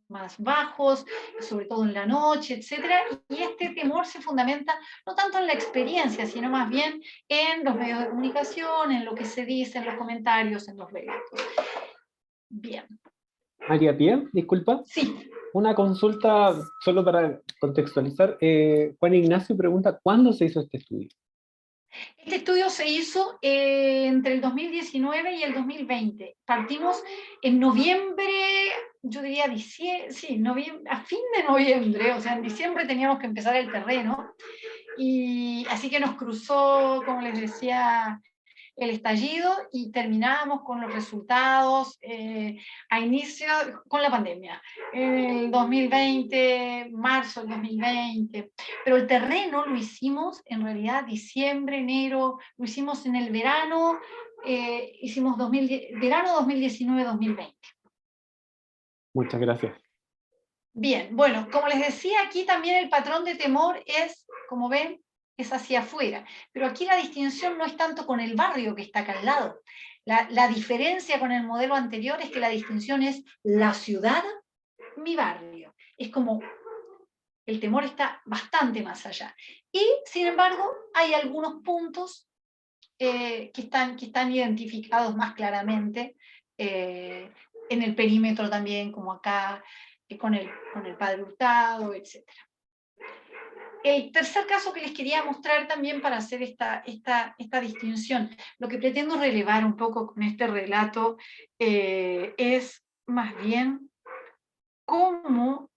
más bajos, sobre todo en la noche, etc. Y este temor se fundamenta no tanto en la experiencia, sino más bien en los medios de comunicación, en lo que se dice, en los comentarios, en los relatos. Bien. María Pía, disculpa. Sí. Una consulta solo para contextualizar. Juan Ignacio pregunta, ¿cuándo se hizo este estudio? Este estudio se hizo entre el 2019 y el 2020. Partimos en noviembre, yo diría a fin de noviembre, o sea, en diciembre teníamos que empezar el terreno, y así que nos cruzó, como les decía, el estallido y terminábamos con los resultados a inicio, con la pandemia, el 2020, marzo del 2020, pero el terreno lo hicimos en realidad diciembre, enero, lo hicimos en el verano, hicimos verano 2019-2020. Muchas gracias. Bien, bueno, como les decía, aquí también el patrón de temor es, como ven, es hacia afuera. Pero aquí la distinción no es tanto con el barrio que está acá al lado. La diferencia con el modelo anterior es que la distinción es la ciudad, mi barrio. Es como el temor está bastante más allá. Y, sin embargo, hay algunos puntos que están identificados más claramente en el perímetro también, como acá, con el padre Hurtado, etc. El tercer caso que les quería mostrar también para hacer esta distinción, lo que pretendo relevar un poco con este relato es más bien cómo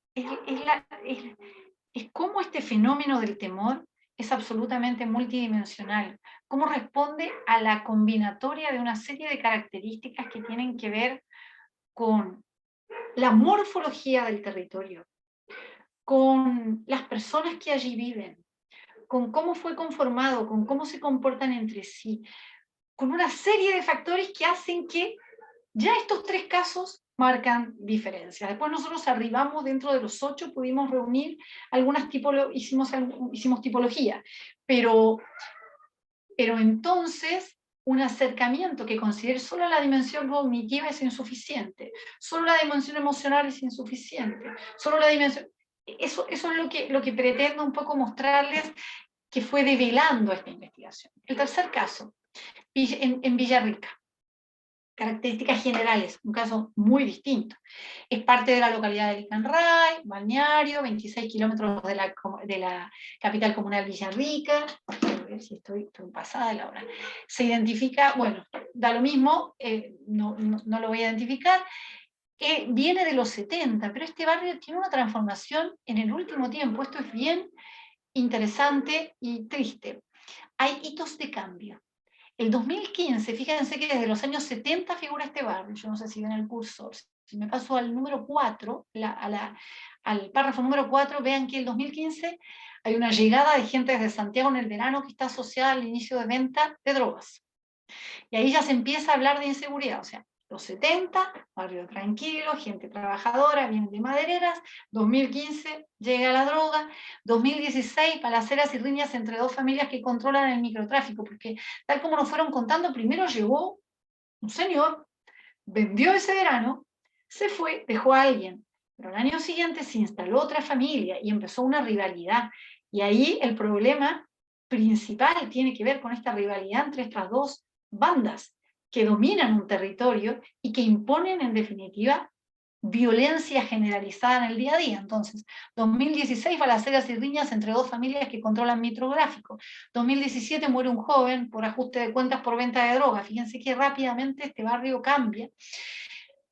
cómo este fenómeno del temor es absolutamente multidimensional, cómo responde a la combinatoria de una serie de características que tienen que ver con la morfología del territorio, con las personas que allí viven, con cómo fue conformado, con cómo se comportan entre sí, con una serie de factores que hacen que ya estos tres casos marcan diferencias. Después nosotros arribamos dentro de los 8, pudimos reunir algunas hicimos tipología, pero entonces un acercamiento que considere solo la dimensión cognitiva es insuficiente, solo la dimensión emocional es insuficiente, solo la dimensión... Eso es lo que pretendo un poco mostrarles que fue develando esta investigación. El tercer caso, en Villarrica. Características generales, un caso muy distinto. Es parte de la localidad de Licanray, balneario, 26 kilómetros de la capital comunal Villarrica. A ver si estoy pasada de la hora. Se identifica, bueno, da lo mismo, no lo voy a identificar. Viene de los 70, pero este barrio tiene una transformación en el último tiempo. Esto es bien interesante y triste. Hay hitos de cambio. El 2015, fíjense que desde los años 70 figura este barrio, yo no sé si ven el cursor, si me paso al número 4, al párrafo número 4, vean que el 2015 hay una llegada de gente desde Santiago en el verano que está asociada al inicio de venta de drogas. Y ahí ya se empieza a hablar de inseguridad, o sea, los 70, barrio tranquilo, gente trabajadora, vienen de madereras, 2015 llega la droga, 2016 balaceras y riñas entre dos familias que controlan el microtráfico, porque tal como nos fueron contando, primero llegó un señor, vendió ese verano, se fue, dejó a alguien, pero al año siguiente se instaló otra familia y empezó una rivalidad, y ahí el problema principal tiene que ver con esta rivalidad entre estas dos bandas que dominan un territorio y que imponen, en definitiva, violencia generalizada en el día a día. Entonces, 2016, balaceras y riñas entre dos familias que controlan microtráfico. 2017 muere un joven por ajuste de cuentas por venta de droga. Fíjense que rápidamente este barrio cambia.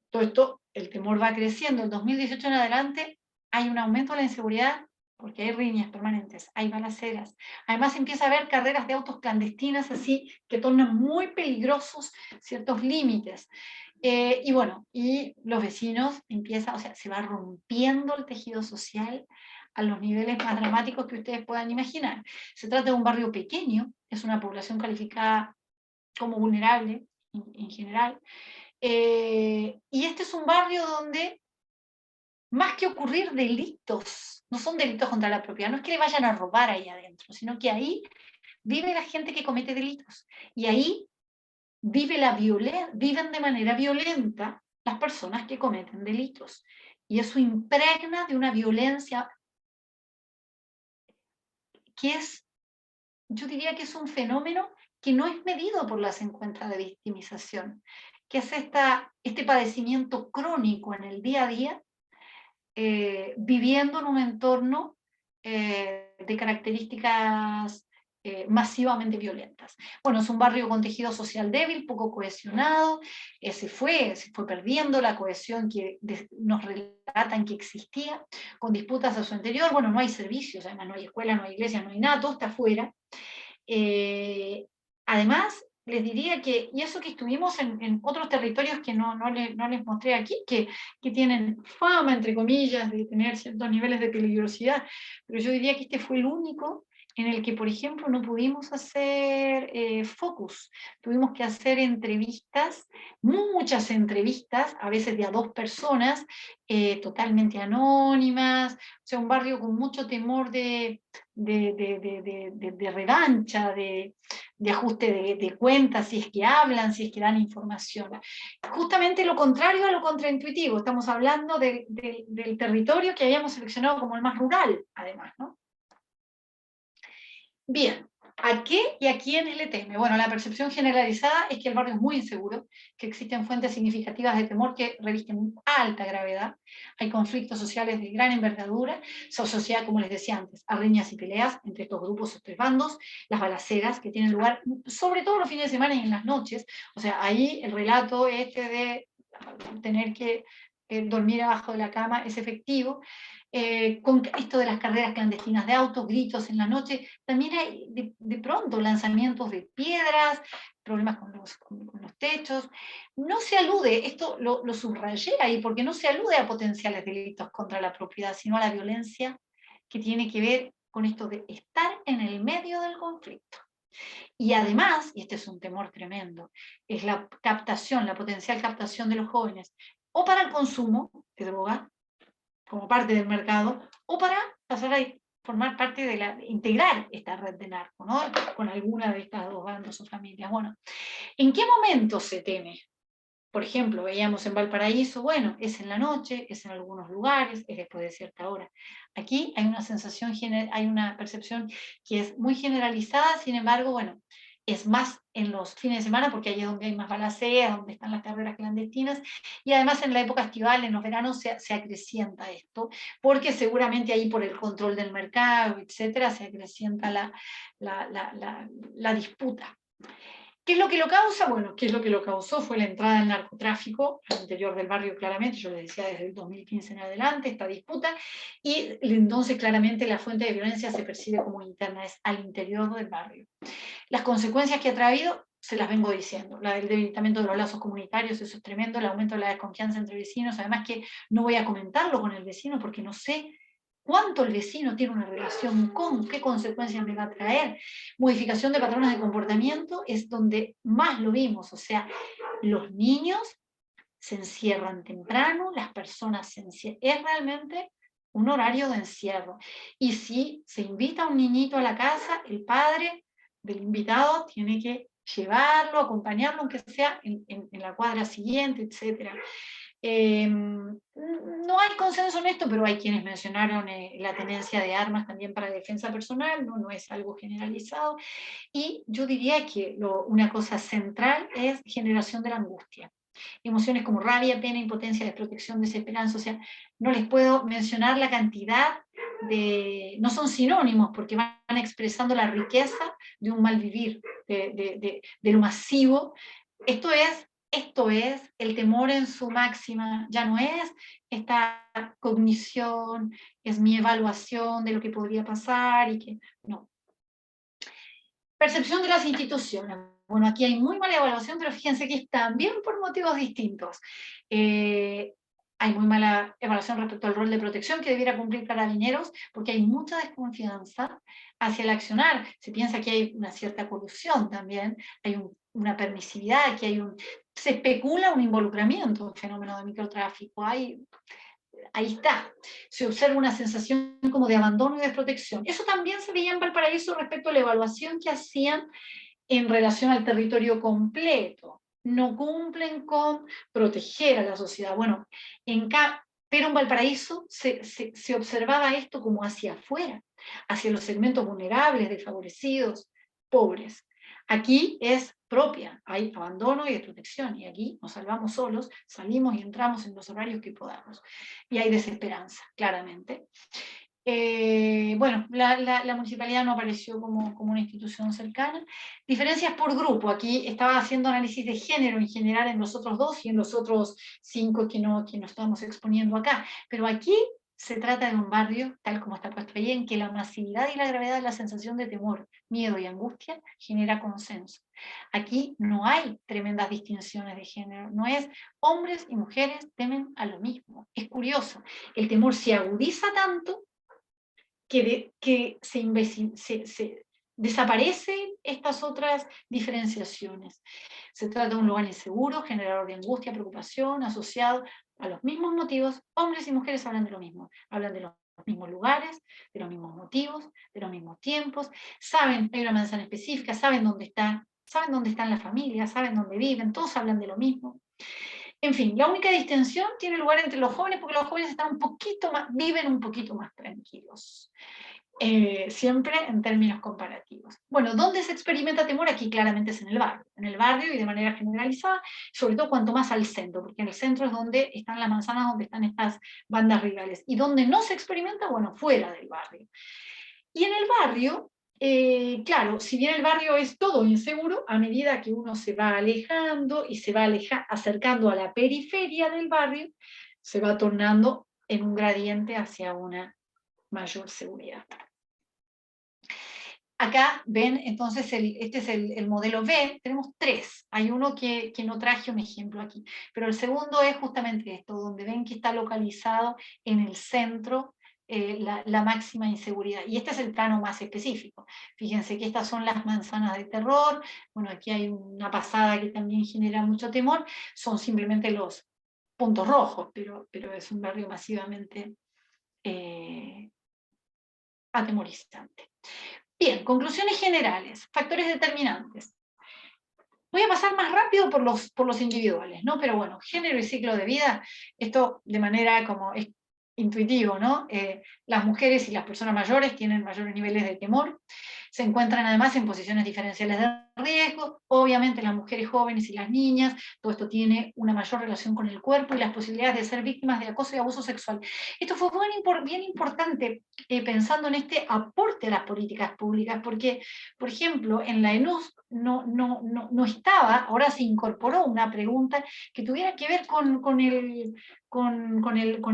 Todo esto, el temor va creciendo. El 2018 en adelante hay un aumento de la inseguridad porque hay riñas permanentes, hay balaceras. Además empieza a haber carreras de autos clandestinas así que tornan muy peligrosos ciertos límites. Y bueno, y los vecinos empiezan, o sea, se va rompiendo el tejido social a los niveles más dramáticos que ustedes puedan imaginar. Se trata de un barrio pequeño, es una población calificada como vulnerable en general, y este es un barrio donde, más que ocurrir delitos, no son delitos contra la propiedad, no es que le vayan a robar ahí adentro, sino que ahí vive la gente que comete delitos. Y ahí viven de manera violenta las personas que cometen delitos. Y eso impregna de una violencia que es, yo diría que es un fenómeno que no es medido por las encuestas de victimización, que es este padecimiento crónico en el día a día, viviendo en un entorno de características masivamente violentas. Bueno, es un barrio con tejido social débil, poco cohesionado, se fue perdiendo la cohesión que nos relatan que existía, con disputas a su interior. Bueno, no hay servicios, además no hay escuela, no hay iglesia, no hay nada, todo está afuera. Además, les diría que, y eso que estuvimos en otros territorios que no les mostré aquí, que tienen fama, entre comillas, de tener ciertos niveles de peligrosidad, pero yo diría que este fue el único en el que, por ejemplo, no pudimos hacer focus, tuvimos que hacer entrevistas, muchas entrevistas, a veces de a 2 personas, totalmente anónimas, o sea, un barrio con mucho temor de revancha, de ajuste de cuentas, si es que hablan, si es que dan información. Justamente lo contrario a lo contraintuitivo, estamos hablando del territorio que habíamos seleccionado como el más rural, además, ¿no? Bien, ¿a qué y a quiénes le teme? Bueno, la percepción generalizada es que el barrio es muy inseguro, que existen fuentes significativas de temor que revisten alta gravedad, hay conflictos sociales de gran envergadura, se asocia, como les decía antes, a riñas y peleas entre estos grupos o 3 bandos, las balaceras que tienen lugar sobre todo los fines de semana y en las noches, o sea, ahí el relato de tener que dormir abajo de la cama es efectivo. Con esto de las carreras clandestinas de autos, gritos en la noche, también hay de pronto lanzamientos de piedras, problemas con los techos. No se alude, esto lo subrayé ahí, porque no se alude a potenciales delitos contra la propiedad, sino a la violencia que tiene que ver con esto de estar en el medio del conflicto. Y además, y este es un temor tremendo, es la captación, la potencial captación de los jóvenes, o para el consumo de droga, como parte del mercado, o para pasar a formar parte integrar esta red de narco, ¿no? Con alguna de estas 2 bandos o familias. Bueno, ¿en qué momento se teme? Por ejemplo, veíamos en Valparaíso, bueno, es en la noche, es en algunos lugares, es después de cierta hora. Aquí hay una sensación, hay una percepción que es muy generalizada, sin embargo, bueno, es más en los fines de semana, porque ahí es donde hay más balaceras, donde están las carreras clandestinas, y además en la época estival, en los veranos, se acrecienta esto, porque seguramente ahí por el control del mercado, etcétera, se acrecienta la disputa. ¿Qué es lo que lo causa? Bueno, ¿qué es lo que lo causó? Fue la entrada del narcotráfico al interior del barrio, claramente, yo les decía desde el 2015 en adelante, esta disputa, y entonces claramente la fuente de violencia se percibe como interna, es al interior del barrio. Las consecuencias que ha traído, se las vengo diciendo, la del debilitamiento de los lazos comunitarios, eso es tremendo, el aumento de la desconfianza entre vecinos, además que no voy a comentarlo con el vecino porque no sé cuánto el vecino tiene una relación con, qué consecuencias me va a traer. Modificación de patrones de comportamiento es donde más lo vimos, o sea, los niños se encierran temprano, las personas se encierran, es realmente un horario de encierro. Y si se invita a un niñito a la casa, el padre del invitado tiene que llevarlo, acompañarlo, aunque sea en la cuadra siguiente, etc. No hay consenso en esto, pero hay quienes mencionaron la tenencia de armas también para defensa personal, no es algo generalizado, y yo diría que una cosa central es generación de la angustia. Emociones como rabia, pena, impotencia, desprotección, desesperanza, o sea, no les puedo mencionar la cantidad no son sinónimos, porque van expresando la riqueza de un mal vivir, de lo masivo. Esto es el temor en su máxima, ya no es esta cognición, es mi evaluación de lo que podría pasar y que no. Percepción de las instituciones. Bueno, aquí hay muy mala evaluación, pero fíjense que es también por motivos distintos. Hay muy mala evaluación respecto al rol de protección que debiera cumplir Carabineros, porque hay mucha desconfianza hacia el accionar. Se piensa que hay una cierta corrupción también, hay una permisividad, se especula un involucramiento en un fenómeno de microtráfico. Ahí está, se observa una sensación como de abandono y desprotección. Eso también se veía en Valparaíso respecto a la evaluación que hacían en relación al territorio completo. No cumplen con proteger a la sociedad. Bueno, pero en Valparaíso se observaba esto como hacia afuera, hacia los segmentos vulnerables, desfavorecidos, pobres. Aquí es propia, hay abandono y desprotección, y aquí nos salvamos solos, salimos y entramos en los horarios que podamos. Y hay desesperanza, claramente. Bueno, la municipalidad no apareció como una institución cercana. Diferencias por grupo, aquí estaba haciendo análisis de género en general en los otros 2 y en los otros 5 que no estamos exponiendo acá, pero aquí se trata de un barrio, tal como está puesto ahí, en que la masividad y la gravedad de la sensación de temor, miedo y angustia genera consenso. Aquí no hay tremendas distinciones de género, no es hombres y mujeres temen a lo mismo. Es curioso, el temor se agudiza tanto que desaparecen estas otras diferenciaciones. Se trata de un lugar inseguro, generador de angustia, preocupación, asociado a los mismos motivos. Hombres y mujeres hablan de lo mismo, hablan de los mismos lugares, de los mismos motivos, de los mismos tiempos, saben, hay una manzana específica, saben dónde están las familias, saben dónde viven, todos hablan de lo mismo. En fin, la única distinción tiene lugar entre los jóvenes porque los jóvenes están un poquito más, viven un poquito más tranquilos. Siempre en términos comparativos. Bueno, ¿dónde se experimenta temor? Aquí claramente es en el barrio y de manera generalizada, sobre todo cuanto más al centro, porque en el centro es donde están las manzanas, donde están estas bandas rivales, y donde no se experimenta, bueno, fuera del barrio. Y en el barrio, claro, si bien el barrio es todo inseguro, a medida que uno se va alejando y se va acercando a la periferia del barrio, se va tornando en un gradiente hacia una mayor seguridad. Acá ven, entonces, este es el modelo B, tenemos 3. Hay uno que no traje un ejemplo aquí, pero el segundo es justamente esto, donde ven que está localizado en el centro la máxima inseguridad. Y este es el plano más específico. Fíjense que estas son las manzanas de terror, bueno, aquí hay una pasada que también genera mucho temor, son simplemente los puntos rojos, pero es un barrio masivamente atemorizante. Bien, conclusiones generales, factores determinantes. Voy a pasar más rápido por los individuales, ¿no? Pero bueno, género y ciclo de vida, esto de manera como es intuitivo, ¿no? Las mujeres y las personas mayores tienen mayores niveles de temor, se encuentran además en posiciones diferenciales de riesgo, obviamente las mujeres jóvenes y las niñas, todo esto tiene una mayor relación con el cuerpo y las posibilidades de ser víctimas de acoso y abuso sexual. Esto fue bien importante pensando en este aporte a las políticas públicas, porque, por ejemplo, en la ENUS no estaba, ahora se incorporó una pregunta que tuviera que ver con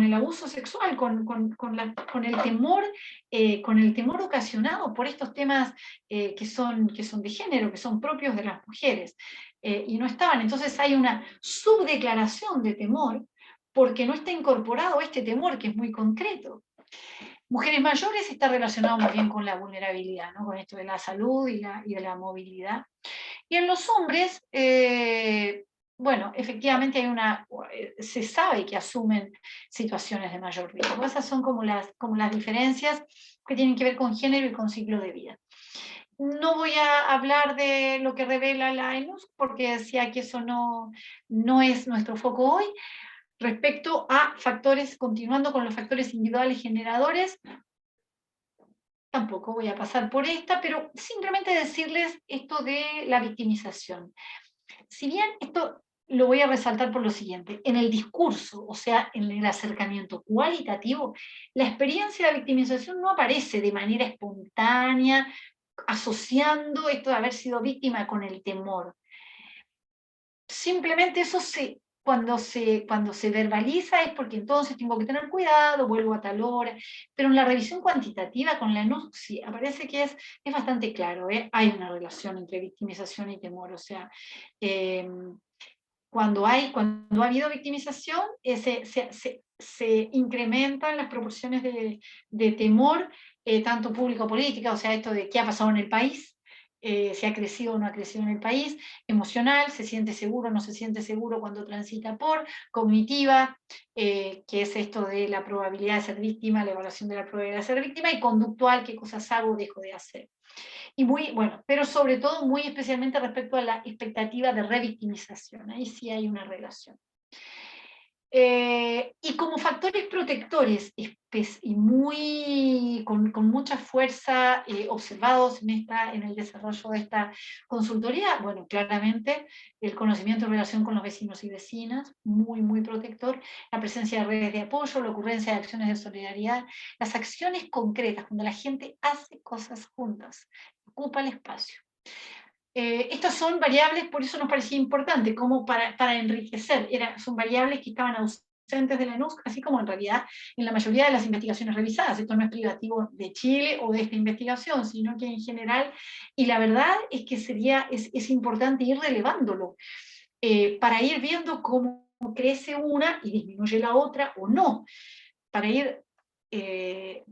el abuso sexual, con el temor ocasionado por estos temas que son de género, que son propios de las mujeres, y no estaban. Entonces hay una subdeclaración de temor porque no está incorporado este temor que es muy concreto. Mujeres mayores está relacionado más bien con la vulnerabilidad, ¿no? Con esto de la salud y de la movilidad. Y en los hombres, bueno, efectivamente se sabe que asumen situaciones de mayor riesgo. Esas son como las diferencias que tienen que ver con género y con ciclo de vida. No voy a hablar de lo que revela la ENUS, porque decía que eso no es nuestro foco hoy. Respecto a factores, continuando con los factores individuales generadores, tampoco voy a pasar por esta, pero simplemente decirles esto de la victimización. Si bien esto lo voy a resaltar por lo siguiente, en el discurso, o sea, en el acercamiento cualitativo, la experiencia de victimización no aparece de manera espontánea, asociando esto de haber sido víctima con el temor. Simplemente eso cuando se verbaliza es porque entonces tengo que tener cuidado, vuelvo a tal hora, pero en la revisión cuantitativa con la ENUS sí, aparece que es bastante claro, hay una relación entre victimización y temor, o sea, cuando ha habido victimización, se incrementan las proporciones de temor, tanto público-política, o sea, esto de qué ha pasado en el país, si ha crecido o no ha crecido en el país, emocional, se siente seguro o no se siente seguro cuando transita por, cognitiva, que es esto de la probabilidad de ser víctima, la evaluación de la probabilidad de ser víctima, y conductual, qué cosas hago o dejo de hacer. Y pero sobre todo muy especialmente respecto a la expectativa de revictimización, ahí sí hay una relación. Y como factores protectores y con mucha fuerza observados en el desarrollo de esta consultoría, bueno, claramente el conocimiento en relación con los vecinos y vecinas, muy protector, la presencia de redes de apoyo, la ocurrencia de acciones de solidaridad, las acciones concretas, cuando la gente hace cosas juntas, ocupa el espacio. Estas son variables, por eso nos parecía importante, como para enriquecer, son variables que estaban docentes de la ENUSC, así como en realidad en la mayoría de las investigaciones revisadas. Esto no es privativo de Chile o de esta investigación, sino que en general, y la verdad es que es importante ir relevándolo, para ir viendo cómo crece una y disminuye la otra o no, para ir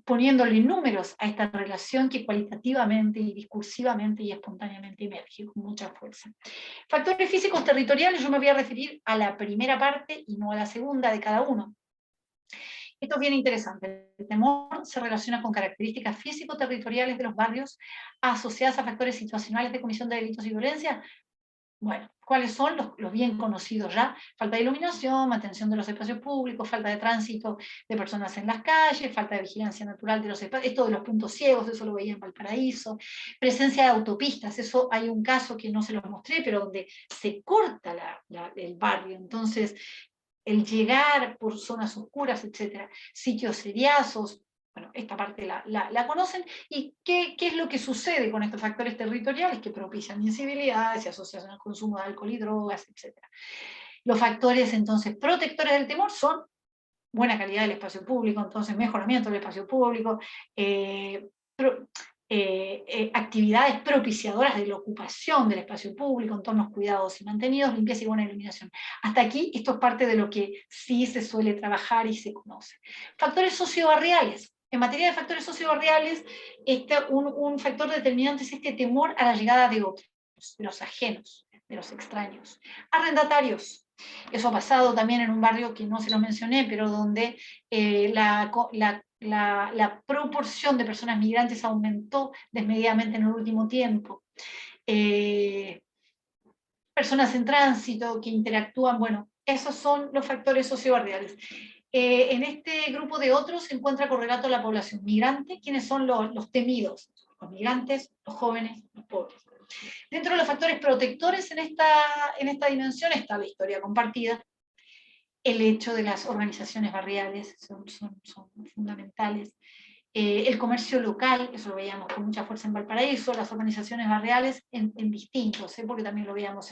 poniéndole números a esta relación que cualitativamente y discursivamente y espontáneamente emerge con mucha fuerza. Factores físicos territoriales, yo me voy a referir a la primera parte y no a la segunda de cada uno. Esto es bien interesante. El temor se relaciona con características físico-territoriales de los barrios asociadas a factores situacionales de comisión de delitos y violencia. Bueno, ¿cuáles son los bien conocidos ya? Falta de iluminación, mantención de los espacios públicos, falta de tránsito de personas en las calles, falta de vigilancia natural de los espacios, esto de los puntos ciegos, eso lo veía en Valparaíso, presencia de autopistas, eso hay un caso que no se los mostré, pero donde se corta el barrio, entonces el llegar por zonas oscuras, etcétera, sitios seriazos. Bueno, esta parte la conocen, y ¿qué es lo que sucede con estos factores territoriales que propician incivilidades, se asocian al consumo de alcohol y drogas, etc. Los factores entonces protectores del temor son buena calidad del espacio público, entonces mejoramiento del espacio público, actividades propiciadoras de la ocupación del espacio público, entornos cuidados y mantenidos, limpieza y buena iluminación. Hasta aquí esto es parte de lo que sí se suele trabajar y se conoce. Factores sociobarriales. En materia de factores sociobarriales, un factor determinante es este temor a la llegada de otros, de los ajenos, de los extraños. Arrendatarios. Eso ha pasado también en un barrio que no se lo mencioné, pero donde la proporción de personas migrantes aumentó desmedidamente en el último tiempo. Personas en tránsito que interactúan, bueno, esos son los factores sociobarriales. En este grupo de otros se encuentra correlato la población migrante, quienes son los temidos, los migrantes, los jóvenes, los pobres. Dentro de los factores protectores en esta dimensión está la historia compartida, el hecho de las organizaciones barriales son fundamentales, el comercio local, eso lo veíamos con mucha fuerza en Valparaíso, las organizaciones barriales en distintos, porque también lo veíamos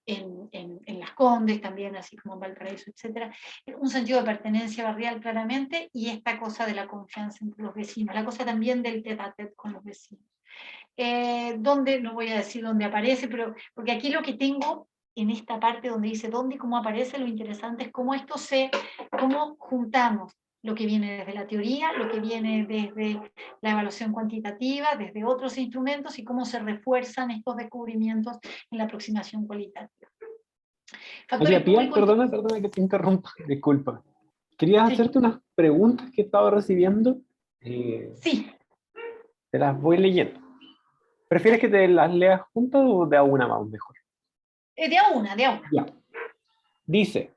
en Las Condes, también así como en Valparaíso, etc. Un sentido de pertenencia barrial claramente, y esta cosa de la confianza entre los vecinos, la cosa también del tete-a-tete con los vecinos. Donde, no voy a decir dónde aparece, pero porque aquí lo que tengo en esta parte donde dice dónde y cómo aparece, lo interesante es cómo cómo juntamos lo que viene desde la teoría, lo que viene desde la evaluación cuantitativa, desde otros instrumentos, y cómo se refuerzan estos descubrimientos en la aproximación cualitativa. Oye, Pía, perdona que te interrumpa, disculpa. Quería hacerte unas preguntas que estaba recibiendo. Sí. Te las voy leyendo. ¿Prefieres que te las leas juntas o de a una vamos mejor? De a una. Ya. Dice,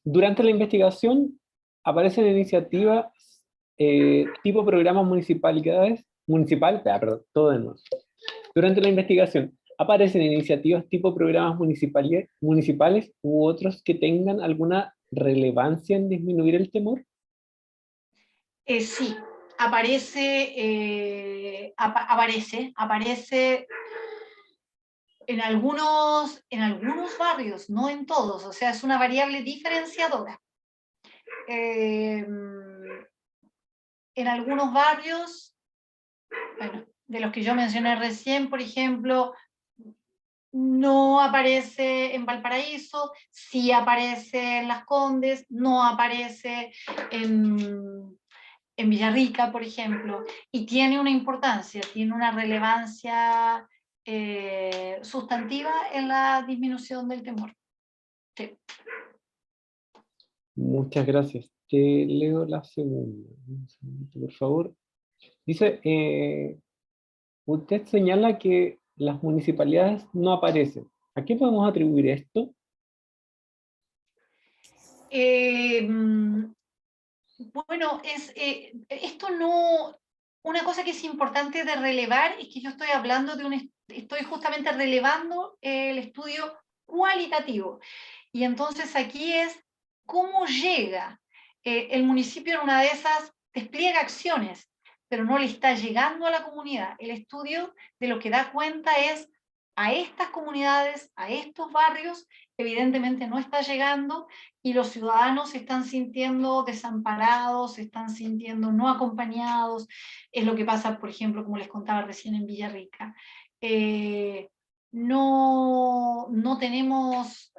durante la investigación aparecen iniciativas tipo programas municipales, todo de nuevo. Durante la investigación aparecen iniciativas tipo programas municipales u otros que tengan alguna relevancia en disminuir el temor. Sí, aparece en algunos barrios, no en todos, o sea, es una variable diferenciadora. En algunos barrios, bueno, de los que yo mencioné recién, por ejemplo, no aparece en Valparaíso, sí aparece en Las Condes, no aparece en Villarrica, por ejemplo, y tiene una importancia, tiene una relevancia sustantiva en la disminución del temor. Sí. Muchas gracias. Te leo la segunda. Un segundito, por favor. Dice, usted señala que las municipalidades no aparecen. ¿A qué podemos atribuir esto? Bueno, esto no... Una cosa que es importante de relevar es que yo estoy hablando estoy justamente relevando el estudio cualitativo. Y entonces aquí es cómo llega el municipio en una de esas, despliega acciones, pero no le está llegando a la comunidad. El estudio de lo que da cuenta es a estas comunidades, a estos barrios, evidentemente no está llegando y los ciudadanos se están sintiendo desamparados, se están sintiendo no acompañados. Es lo que pasa, por ejemplo, como les contaba recién en Villarrica. No tenemos...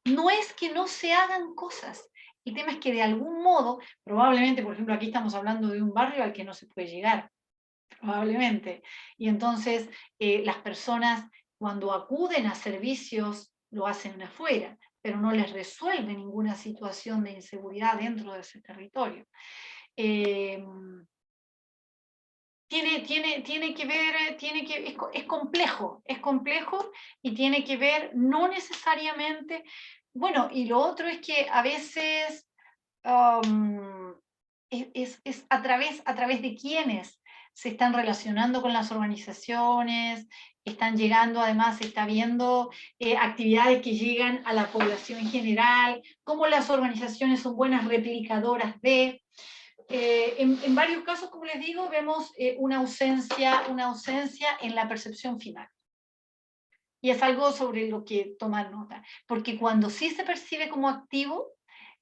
no es que no se hagan cosas. El tema es que de algún modo, probablemente, por ejemplo, aquí estamos hablando de un barrio al que no se puede llegar, probablemente. Y entonces las personas cuando acuden a servicios lo hacen afuera, pero no les resuelve ninguna situación de inseguridad dentro de ese territorio. Tiene que ver, es complejo y tiene que ver no necesariamente, bueno, y lo otro es que a veces es a través de quienes se están relacionando con las organizaciones, están llegando, además se está viendo actividades que llegan a la población en general, cómo las organizaciones son buenas replicadoras de... en varios casos, como les digo, vemos una ausencia en la percepción final. Y es algo sobre lo que tomar nota, porque cuando sí se percibe como activo,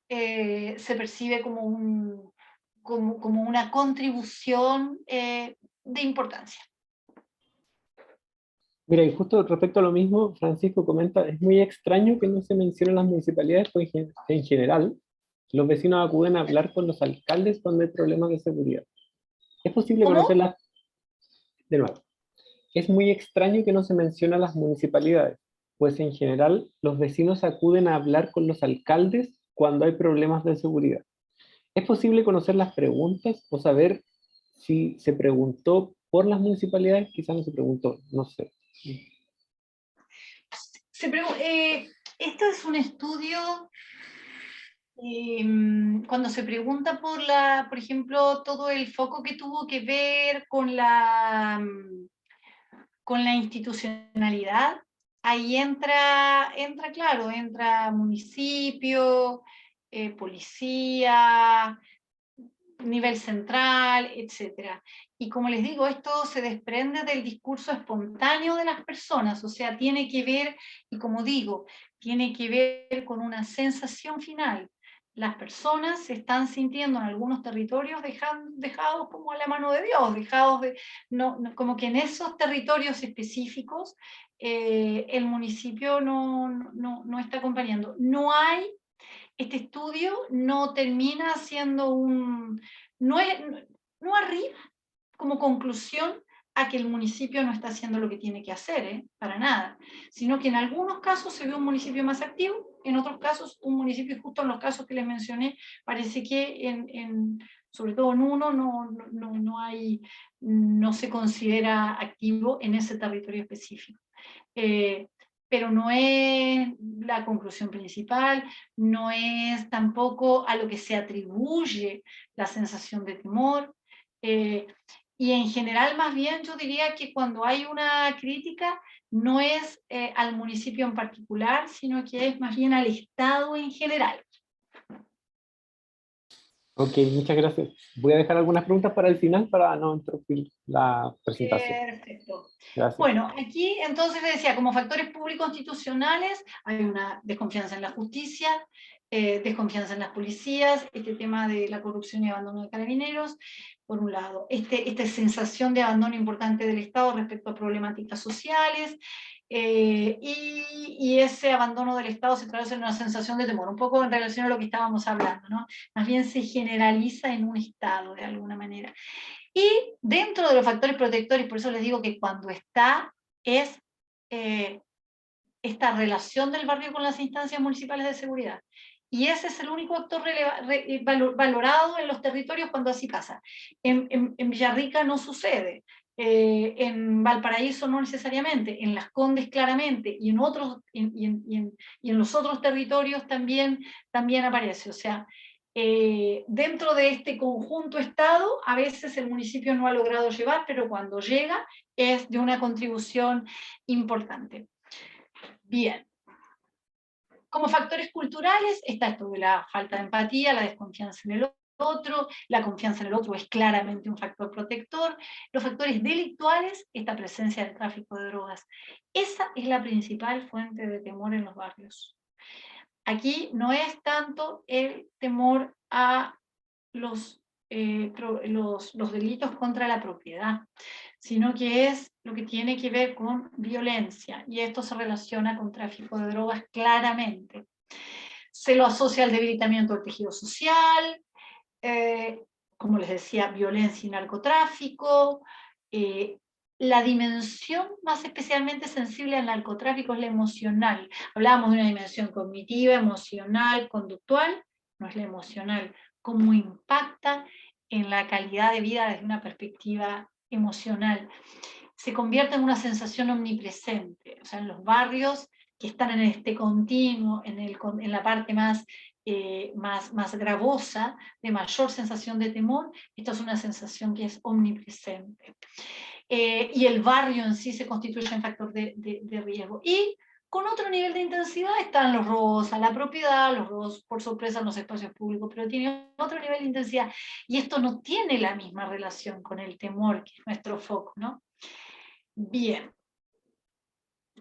se percibe como, como una contribución de importancia. Mira, y justo respecto a lo mismo, Francisco comenta, es muy extraño que no se mencionen las municipalidades, pues en general, los vecinos acuden a hablar con los alcaldes cuando hay problemas de seguridad. ¿Es posible ¿Cómo? conocerlas? De nuevo, es muy extraño que no se mencione a las municipalidades, pues en general los vecinos acuden a hablar con los alcaldes cuando hay problemas de seguridad. ¿Es posible conocer las preguntas o saber si se preguntó por las municipalidades? Quizás no se preguntó, no sé. Esto es un estudio cuando se pregunta por ejemplo, todo el foco que tuvo que ver con la institucionalidad, ahí claro, entra municipio, policía, nivel central, etc. Y como les digo, esto se desprende del discurso espontáneo de las personas, o sea, tiene que ver, y como digo, tiene que ver con una sensación final. Las personas se están sintiendo en algunos territorios dejados como a la mano de Dios, dejados de, como que en esos territorios específicos el municipio no está acompañando. Este estudio no termina siendo no arriba como conclusión a que el municipio no está haciendo lo que tiene que hacer, para nada, sino que en algunos casos se ve un municipio más activo, en otros casos un municipio, justo en los casos que les mencioné, parece que sobre todo en uno no se considera activo en ese territorio específico. Pero no es la conclusión principal, no es tampoco a lo que se atribuye la sensación de temor, y en general más bien yo diría que cuando hay una crítica no es al municipio en particular, sino que es más bien al Estado en general. Ok, muchas gracias. Voy a dejar algunas preguntas para el final para no interrumpir la presentación. Perfecto. Gracias. Bueno, aquí entonces le decía, como factores públicos institucionales, hay una desconfianza en la justicia, desconfianza en las policías, este tema de la corrupción y abandono de carabineros, por un lado, esta sensación de abandono importante del Estado respecto a problemáticas sociales, y ese abandono del Estado se traduce en una sensación de temor, un poco en relación a lo que estábamos hablando, ¿no? Más bien se generaliza en un Estado, de alguna manera. Y dentro de los factores protectores, por eso les digo que cuando está, es esta relación del barrio con las instancias municipales de seguridad. Y ese es el único actor valorado en los territorios cuando así pasa. En Villarrica no sucede, en Valparaíso no necesariamente, en Las Condes claramente, y en los otros territorios también aparece. O sea, dentro de este conjunto Estado, a veces el municipio no ha logrado llevar, pero cuando llega es de una contribución importante. Bien. Como factores culturales está esto de la falta de empatía, la desconfianza en el otro, la confianza en el otro es claramente un factor protector, los factores delictuales, esta presencia del tráfico de drogas. Esa es la principal fuente de temor en los barrios. Aquí no es tanto el temor a los delitos contra la propiedad, sino que es lo que tiene que ver con violencia, y esto se relaciona con tráfico de drogas claramente. Se lo asocia al debilitamiento del tejido social, como les decía, violencia y narcotráfico. La dimensión más especialmente sensible al narcotráfico es la emocional. Hablábamos de una dimensión cognitiva, emocional, conductual, no es la emocional. Cómo impacta en la calidad de vida desde una perspectiva emocional. Se convierte en una sensación omnipresente, o sea, en los barrios que están en este continuo, en la parte más gravosa, de mayor sensación de temor, esto es una sensación que es omnipresente. Y el barrio en sí se constituye un factor de riesgo. Y con otro nivel de intensidad están los robos a la propiedad, los robos por sorpresa en los espacios públicos, pero tiene otro nivel de intensidad. Y esto no tiene la misma relación con el temor, que es nuestro foco, ¿no? Bien.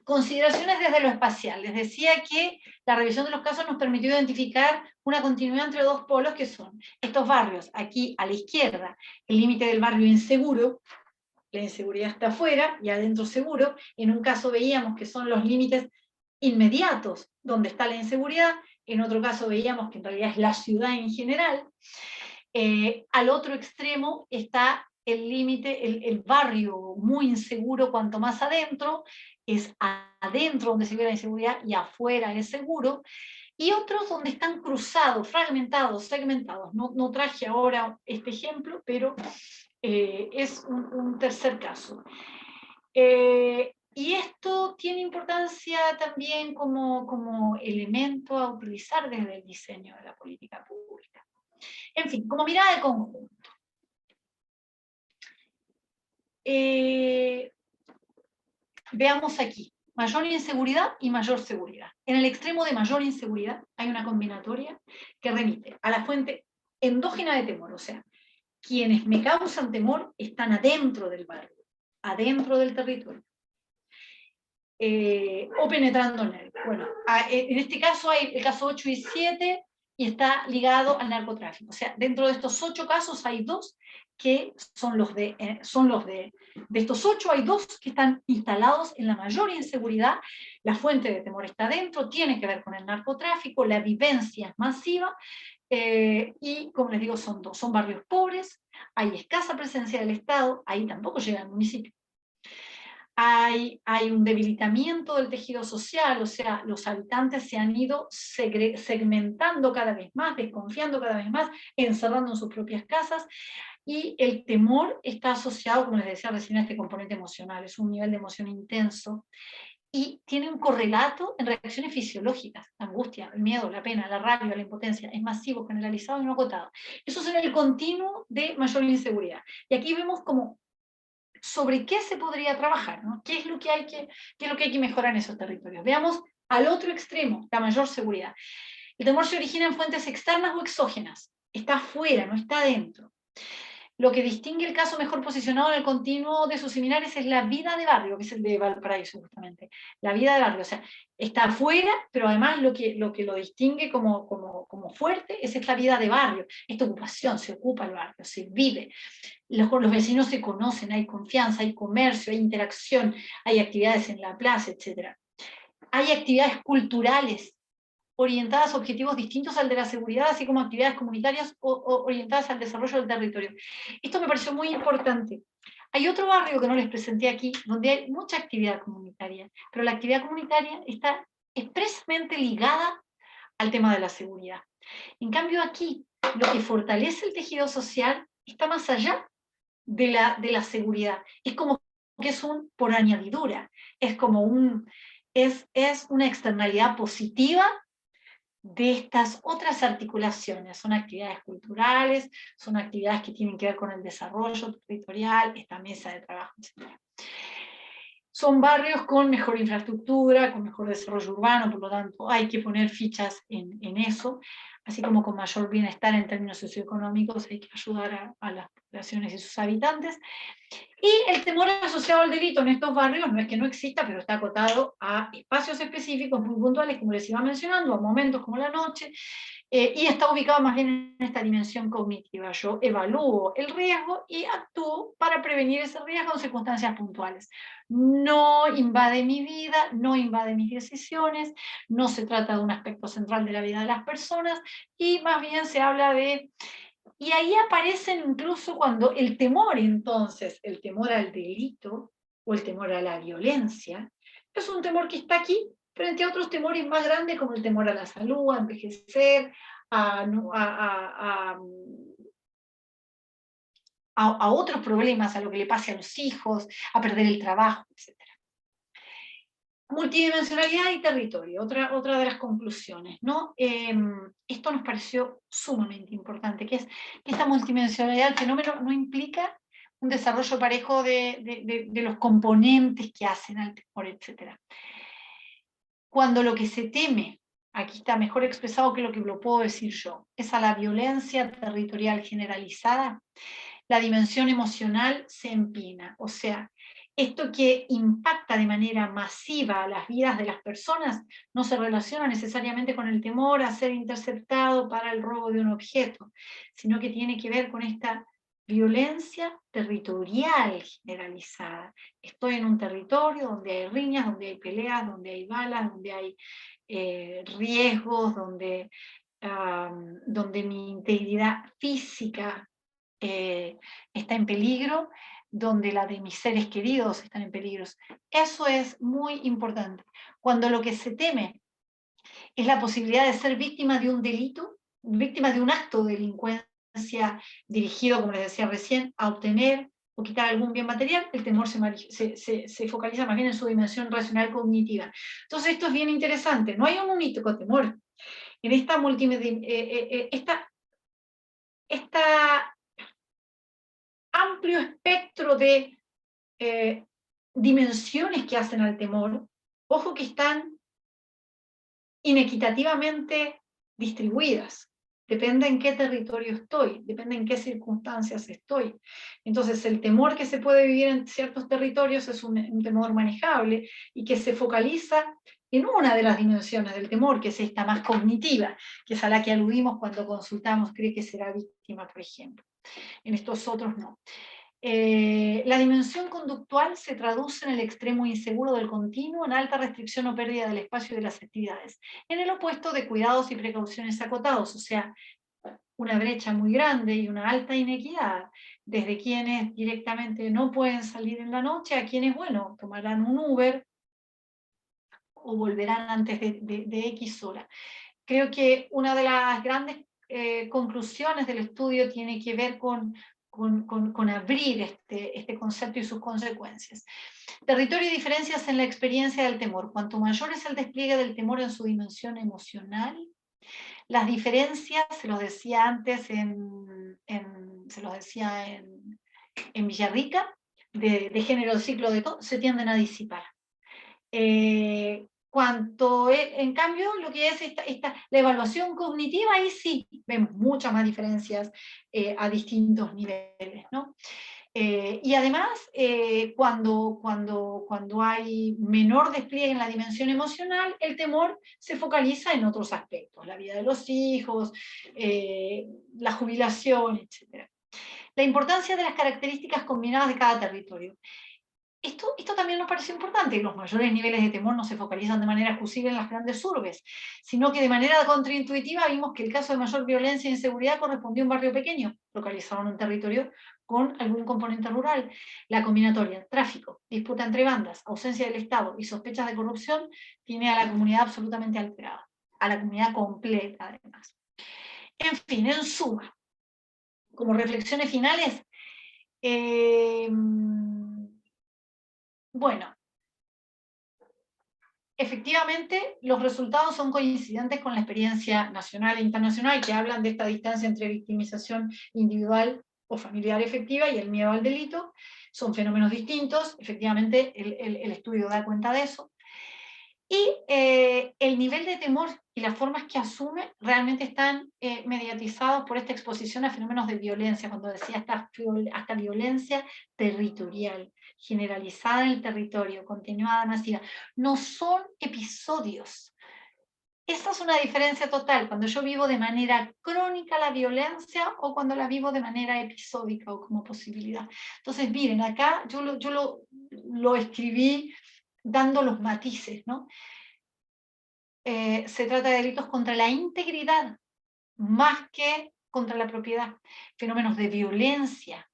Consideraciones desde lo espacial. Les decía que la revisión de los casos nos permitió identificar una continuidad entre dos polos que son estos barrios. Aquí a la izquierda, el límite del barrio inseguro, la inseguridad está afuera y adentro seguro. En un caso veíamos que son los límites inmediatos donde está la inseguridad, en otro caso veíamos que en realidad es la ciudad en general. Al otro extremo está el límite, el barrio muy inseguro, cuanto más adentro, es adentro donde se ve la inseguridad y afuera es seguro, y otros donde están cruzados, fragmentados, segmentados. No traje ahora este ejemplo, pero es un tercer caso. Y esto tiene importancia también como elemento a utilizar desde el diseño de la política pública. En fin, como mirada de conjunto. Veamos aquí, mayor inseguridad y mayor seguridad. En el extremo de mayor inseguridad hay una combinatoria que remite a la fuente endógena de temor, o sea, quienes me causan temor están adentro del barrio, adentro del territorio, o penetrando en él. Bueno, en este caso hay el caso 8 y 7, y está ligado al narcotráfico. O sea, dentro de estos 8 casos hay 2 que son los de estos 8 hay 2 que están instalados en la mayor inseguridad. La fuente de temor está dentro, tiene que ver con el narcotráfico, la vivencia es masiva, y como les digo, son 2, son barrios pobres, hay escasa presencia del Estado, ahí tampoco llega el municipio. Hay un debilitamiento del tejido social, o sea, los habitantes se han ido segmentando cada vez más, desconfiando cada vez más, encerrando en sus propias casas, y el temor está asociado, como les decía recién, a este componente emocional, es un nivel de emoción intenso, y tiene un correlato en reacciones fisiológicas, la angustia, el miedo, la pena, la rabia, la impotencia, es masivo, generalizado y no acotado. Eso es en el continuo de mayor inseguridad. Y aquí vemos como sobre qué se podría trabajar, ¿no? ¿Qué es lo que hay que mejorar en esos territorios? Veamos al otro extremo, la mayor seguridad. El temor se origina en fuentes externas o exógenas, está afuera, no está adentro. Lo que distingue el caso mejor posicionado en el continuo de sus similares es la vida de barrio, que es el de Valparaíso justamente. La vida de barrio, o sea, está afuera, pero además lo que lo distingue como fuerte es esta vida de barrio, esta ocupación, se ocupa el barrio, se vive. Los vecinos se conocen, hay confianza, hay comercio, hay interacción, hay actividades en la plaza, etc. Hay actividades culturales orientadas a objetivos distintos al de la seguridad, así como actividades comunitarias orientadas al desarrollo del territorio. Esto me pareció muy importante. Hay otro barrio que no les presenté aquí, donde hay mucha actividad comunitaria, pero la actividad comunitaria está expresamente ligada al tema de la seguridad. En cambio aquí, lo que fortalece el tejido social está más allá de la seguridad. Es como que es un por añadidura, es como es una externalidad positiva de estas otras articulaciones. Son actividades culturales, son actividades que tienen que ver con el desarrollo territorial, esta mesa de trabajo, etc. Son barrios con mejor infraestructura, con mejor desarrollo urbano, por lo tanto hay que poner fichas en eso. así como con mayor bienestar en términos socioeconómicos, hay que ayudar a las poblaciones y sus habitantes. Y el temor asociado al delito en estos barrios no es que no exista, pero está acotado a espacios específicos muy puntuales, como les iba mencionando, a momentos como la noche, y está ubicado más bien en esta dimensión cognitiva. Yo evalúo el riesgo y actúo para prevenir ese riesgo en circunstancias puntuales. No invade mi vida, no invade mis decisiones, no se trata de un aspecto central de la vida de las personas, y más bien se habla de... Y ahí aparecen incluso cuando el temor, entonces, el temor al delito o el temor a la violencia, es un temor que está aquí frente a otros temores más grandes como el temor a la salud, a envejecer, a otros problemas, a lo que le pase a los hijos, a perder el trabajo, etc. Multidimensionalidad y territorio, otra de las conclusiones, ¿no? Esto nos pareció sumamente importante, que es que esta multidimensionalidad del fenómeno no implica un desarrollo parejo de los componentes que hacen al temor, etc. Cuando lo que se teme, aquí está mejor expresado que lo que lo puedo decir yo, es a la violencia territorial generalizada, la dimensión emocional se empina, o sea, esto que impacta de manera masiva a las vidas de las personas no se relaciona necesariamente con el temor a ser interceptado para el robo de un objeto, sino que tiene que ver con esta violencia territorial generalizada. Estoy en un territorio donde hay riñas, donde hay peleas, donde hay balas, donde hay riesgos, donde mi integridad física está en peligro, donde la de mis seres queridos están en peligro. Eso es muy importante. Cuando lo que se teme es la posibilidad de ser víctima de un delito, víctima de un acto de delincuencia dirigido, como les decía recién, a obtener o quitar algún bien material, el temor se focaliza más bien en su dimensión racional cognitiva. Entonces esto es bien interesante, no hay un único temor. En esta amplio espectro de dimensiones que hacen al temor, ojo que están inequitativamente distribuidas. Depende en qué territorio estoy, depende en qué circunstancias estoy. Entonces, el temor que se puede vivir en ciertos territorios es un temor manejable y que se focaliza en una de las dimensiones del temor, que es esta más cognitiva, que es a la que aludimos cuando consultamos, cree que será víctima, por ejemplo. En estos otros no. La dimensión conductual se traduce en el extremo inseguro del continuo, en alta restricción o pérdida del espacio y de las actividades. En el opuesto de cuidados y precauciones acotados, o sea, una brecha muy grande y una alta inequidad, desde quienes directamente no pueden salir en la noche a quienes, bueno, tomarán un Uber o volverán antes de X hora. Creo que una de las grandes conclusiones del estudio tiene que ver con abrir este concepto y sus consecuencias. Territorio y diferencias en la experiencia del temor. Cuanto mayor es el despliegue del temor en su dimensión emocional, las diferencias, se los decía antes en Villarrica, de género, ciclo de todo, se tienden a disipar. En cambio, lo que es la evaluación cognitiva, ahí sí vemos muchas más diferencias a distintos niveles, ¿no? Y además, cuando hay menor despliegue en la dimensión emocional, el temor se focaliza en otros aspectos, la vida de los hijos, la jubilación, etc. La importancia de las características combinadas de cada territorio. Esto también nos parece importante. Los mayores niveles de temor no se focalizan de manera exclusiva en las grandes urbes, sino que de manera contraintuitiva vimos que el caso de mayor violencia e inseguridad correspondió a un barrio pequeño, localizado en un territorio con algún componente rural. La combinatoria, tráfico, disputa entre bandas, ausencia del Estado y sospechas de corrupción, tiene a la comunidad absolutamente alterada, a la comunidad completa además. En fin, en suma, como reflexiones finales, bueno, efectivamente, los resultados son coincidentes con la experiencia nacional e internacional, que hablan de esta distancia entre victimización individual o familiar efectiva y el miedo al delito. Son fenómenos distintos, efectivamente el estudio da cuenta de eso. Y el nivel de temor y las formas que asume realmente están mediatizados por esta exposición a fenómenos de violencia, cuando decía hasta violencia territorial, generalizada en el territorio, continuada, masiva. No son episodios. Esa es una diferencia total, cuando yo vivo de manera crónica la violencia o cuando la vivo de manera episódica o como posibilidad. Entonces, miren, acá yo lo escribí dando los matices, ¿no? Se trata de delitos contra la integridad, más que contra la propiedad. Fenómenos de violencia,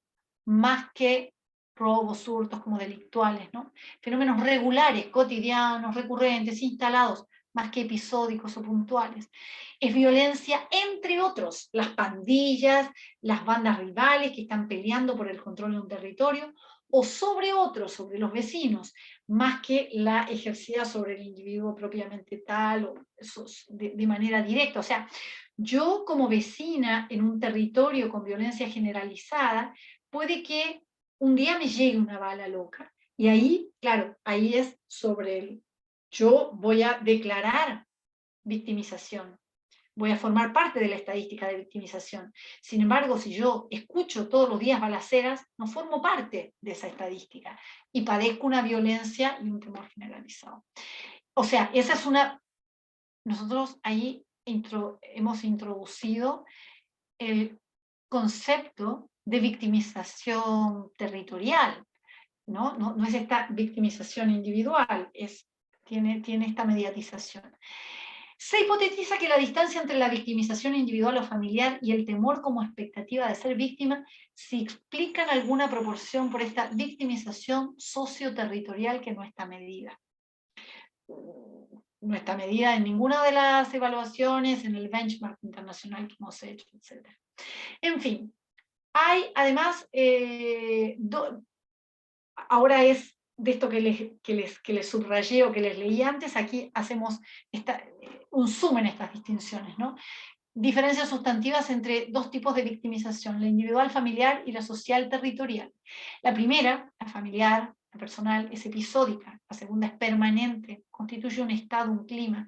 más que robos, hurtos como delictuales, ¿no? Fenómenos regulares, cotidianos, recurrentes, instalados, más que episódicos o puntuales. Es violencia, entre otros, las pandillas, las bandas rivales que están peleando por el control de un territorio, o sobre otros, sobre los vecinos, más que la ejercida sobre el individuo propiamente tal, o de manera directa. O sea, yo como vecina en un territorio con violencia generalizada, puede que un día me llegue una bala loca. Y ahí, claro, ahí es sobre el... Yo voy a declarar victimización. Voy a formar parte de la estadística de victimización. Sin embargo, si yo escucho todos los días balaceras, no formo parte de esa estadística y padezco una violencia y un temor generalizado. O sea, esa es una... Nosotros ahí hemos introducido el concepto de victimización territorial, ¿no? No es esta victimización individual, tiene esta mediatización. Se hipotetiza que la distancia entre la victimización individual o familiar y el temor como expectativa de ser víctima se explica en alguna proporción por esta victimización socioterritorial que no está medida. No está medida en ninguna de las evaluaciones, en el benchmark internacional que hemos hecho, etc. En fin, hay además, ahora es de esto que les subrayé o que les leí antes, aquí hacemos un zoom en estas distinciones, ¿no? Diferencias sustantivas entre dos tipos de victimización, la individual familiar y la social territorial. La primera, la familiar, la personal, es episódica, la segunda es permanente, constituye un estado, un clima.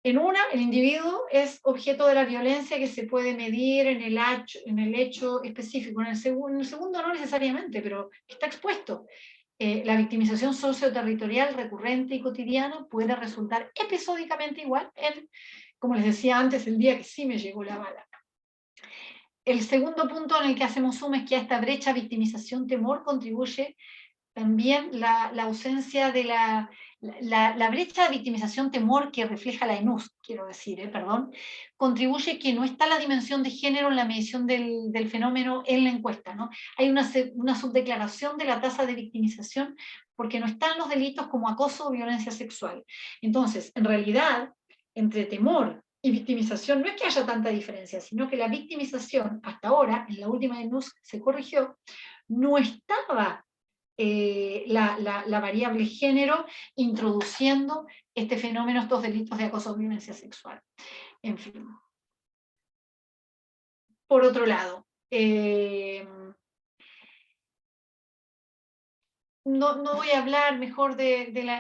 En una, el individuo es objeto de la violencia que se puede medir en el hecho específico. En el segundo no necesariamente, pero está expuesto. La victimización socioterritorial recurrente y cotidiana puede resultar episódicamente igual como les decía antes, el día que sí me llegó la bala. El segundo punto en el que hacemos zoom es que a esta brecha victimización-temor contribuye también la ausencia de la brecha de victimización-temor que refleja la ENUS, quiero decir, contribuye que no está la dimensión de género en la medición del fenómeno en la encuesta, ¿no? Hay una subdeclaración de la tasa de victimización porque no están los delitos como acoso o violencia sexual. Entonces, en realidad, entre temor y victimización no es que haya tanta diferencia, sino que la victimización, hasta ahora, en la última ENUS se corrigió, no estaba la variable género, introduciendo este fenómeno, estos delitos de acoso o violencia sexual. En fin. Por otro lado, no voy a hablar mejor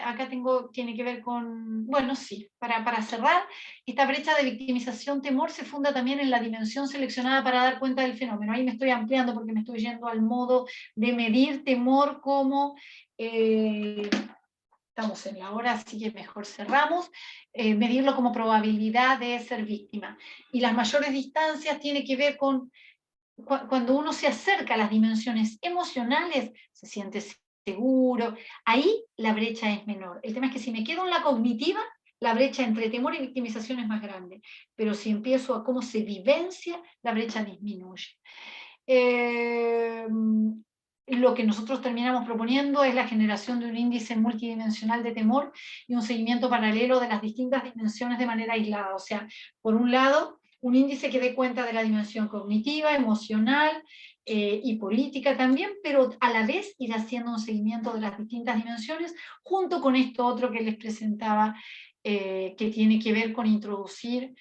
acá tiene que ver con, bueno, sí, para cerrar, esta brecha de victimización-temor se funda también en la dimensión seleccionada para dar cuenta del fenómeno. Ahí me estoy ampliando porque me estoy yendo al modo de medir temor como, estamos en la hora, así que mejor cerramos, medirlo como probabilidad de ser víctima. Y las mayores distancias tiene que ver con cuando uno se acerca a las dimensiones emocionales, se siente seguro, ahí la brecha es menor. El tema es que si me quedo en la cognitiva, la brecha entre temor y victimización es más grande, pero si empiezo a cómo se vivencia, la brecha disminuye. Lo que nosotros terminamos proponiendo es la generación de un índice multidimensional de temor y un seguimiento paralelo de las distintas dimensiones de manera aislada. O sea, por un lado, un índice que dé cuenta de la dimensión cognitiva, emocional y política también, pero a la vez ir haciendo un seguimiento de las distintas dimensiones, junto con esto otro que les presentaba, que tiene que ver con introducir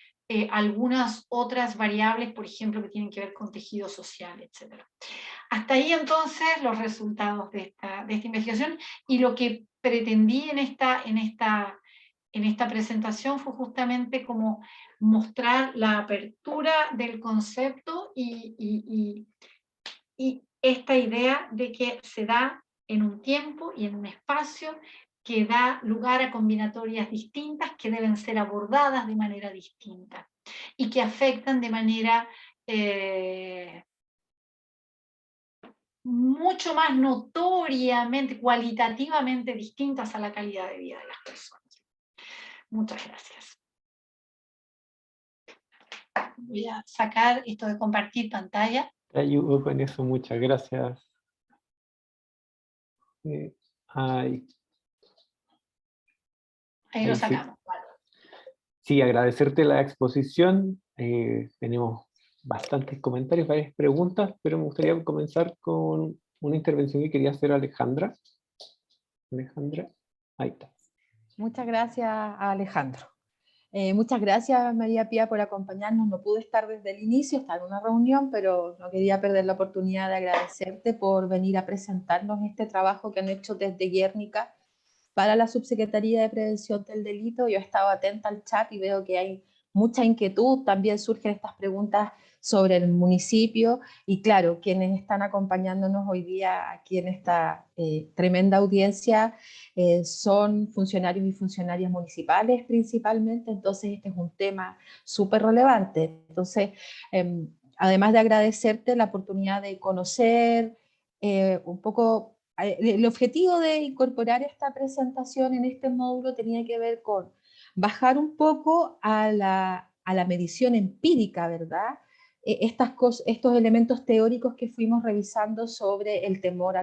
algunas otras variables, por ejemplo, que tienen que ver con tejido social, etc. Hasta ahí entonces los resultados de esta investigación y lo que pretendí en esta en esta presentación fue justamente como mostrar la apertura del concepto y esta idea de que se da en un tiempo y en un espacio que da lugar a combinatorias distintas que deben ser abordadas de manera distinta y que afectan de manera mucho más notoriamente, cualitativamente distintas a la calidad de vida de las personas. Muchas gracias. Voy a sacar esto de compartir pantalla. Te ayudo con eso, muchas gracias. Ahí lo sacamos. Sí, agradecerte la exposición. Tenemos bastantes comentarios, varias preguntas, pero me gustaría comenzar con una intervención que quería hacer Alejandra. Alejandra, ahí está. Muchas gracias a Alejandro. Muchas gracias, María Pía, por acompañarnos. No pude estar desde el inicio, estaba en una reunión, pero no quería perder la oportunidad de agradecerte por venir a presentarnos este trabajo que han hecho desde Guernica para la Subsecretaría de Prevención del Delito. Yo he estado atenta al chat y veo que hay mucha inquietud, también surgen estas preguntas sobre el municipio y claro, quienes están acompañándonos hoy día aquí en esta tremenda audiencia son funcionarios y funcionarias municipales principalmente, entonces este es un tema súper relevante. Entonces, además de agradecerte la oportunidad de conocer un poco, el objetivo de incorporar esta presentación en este módulo tenía que ver con bajar un poco a la medición empírica, ¿verdad? Estos elementos teóricos que fuimos revisando sobre el temor,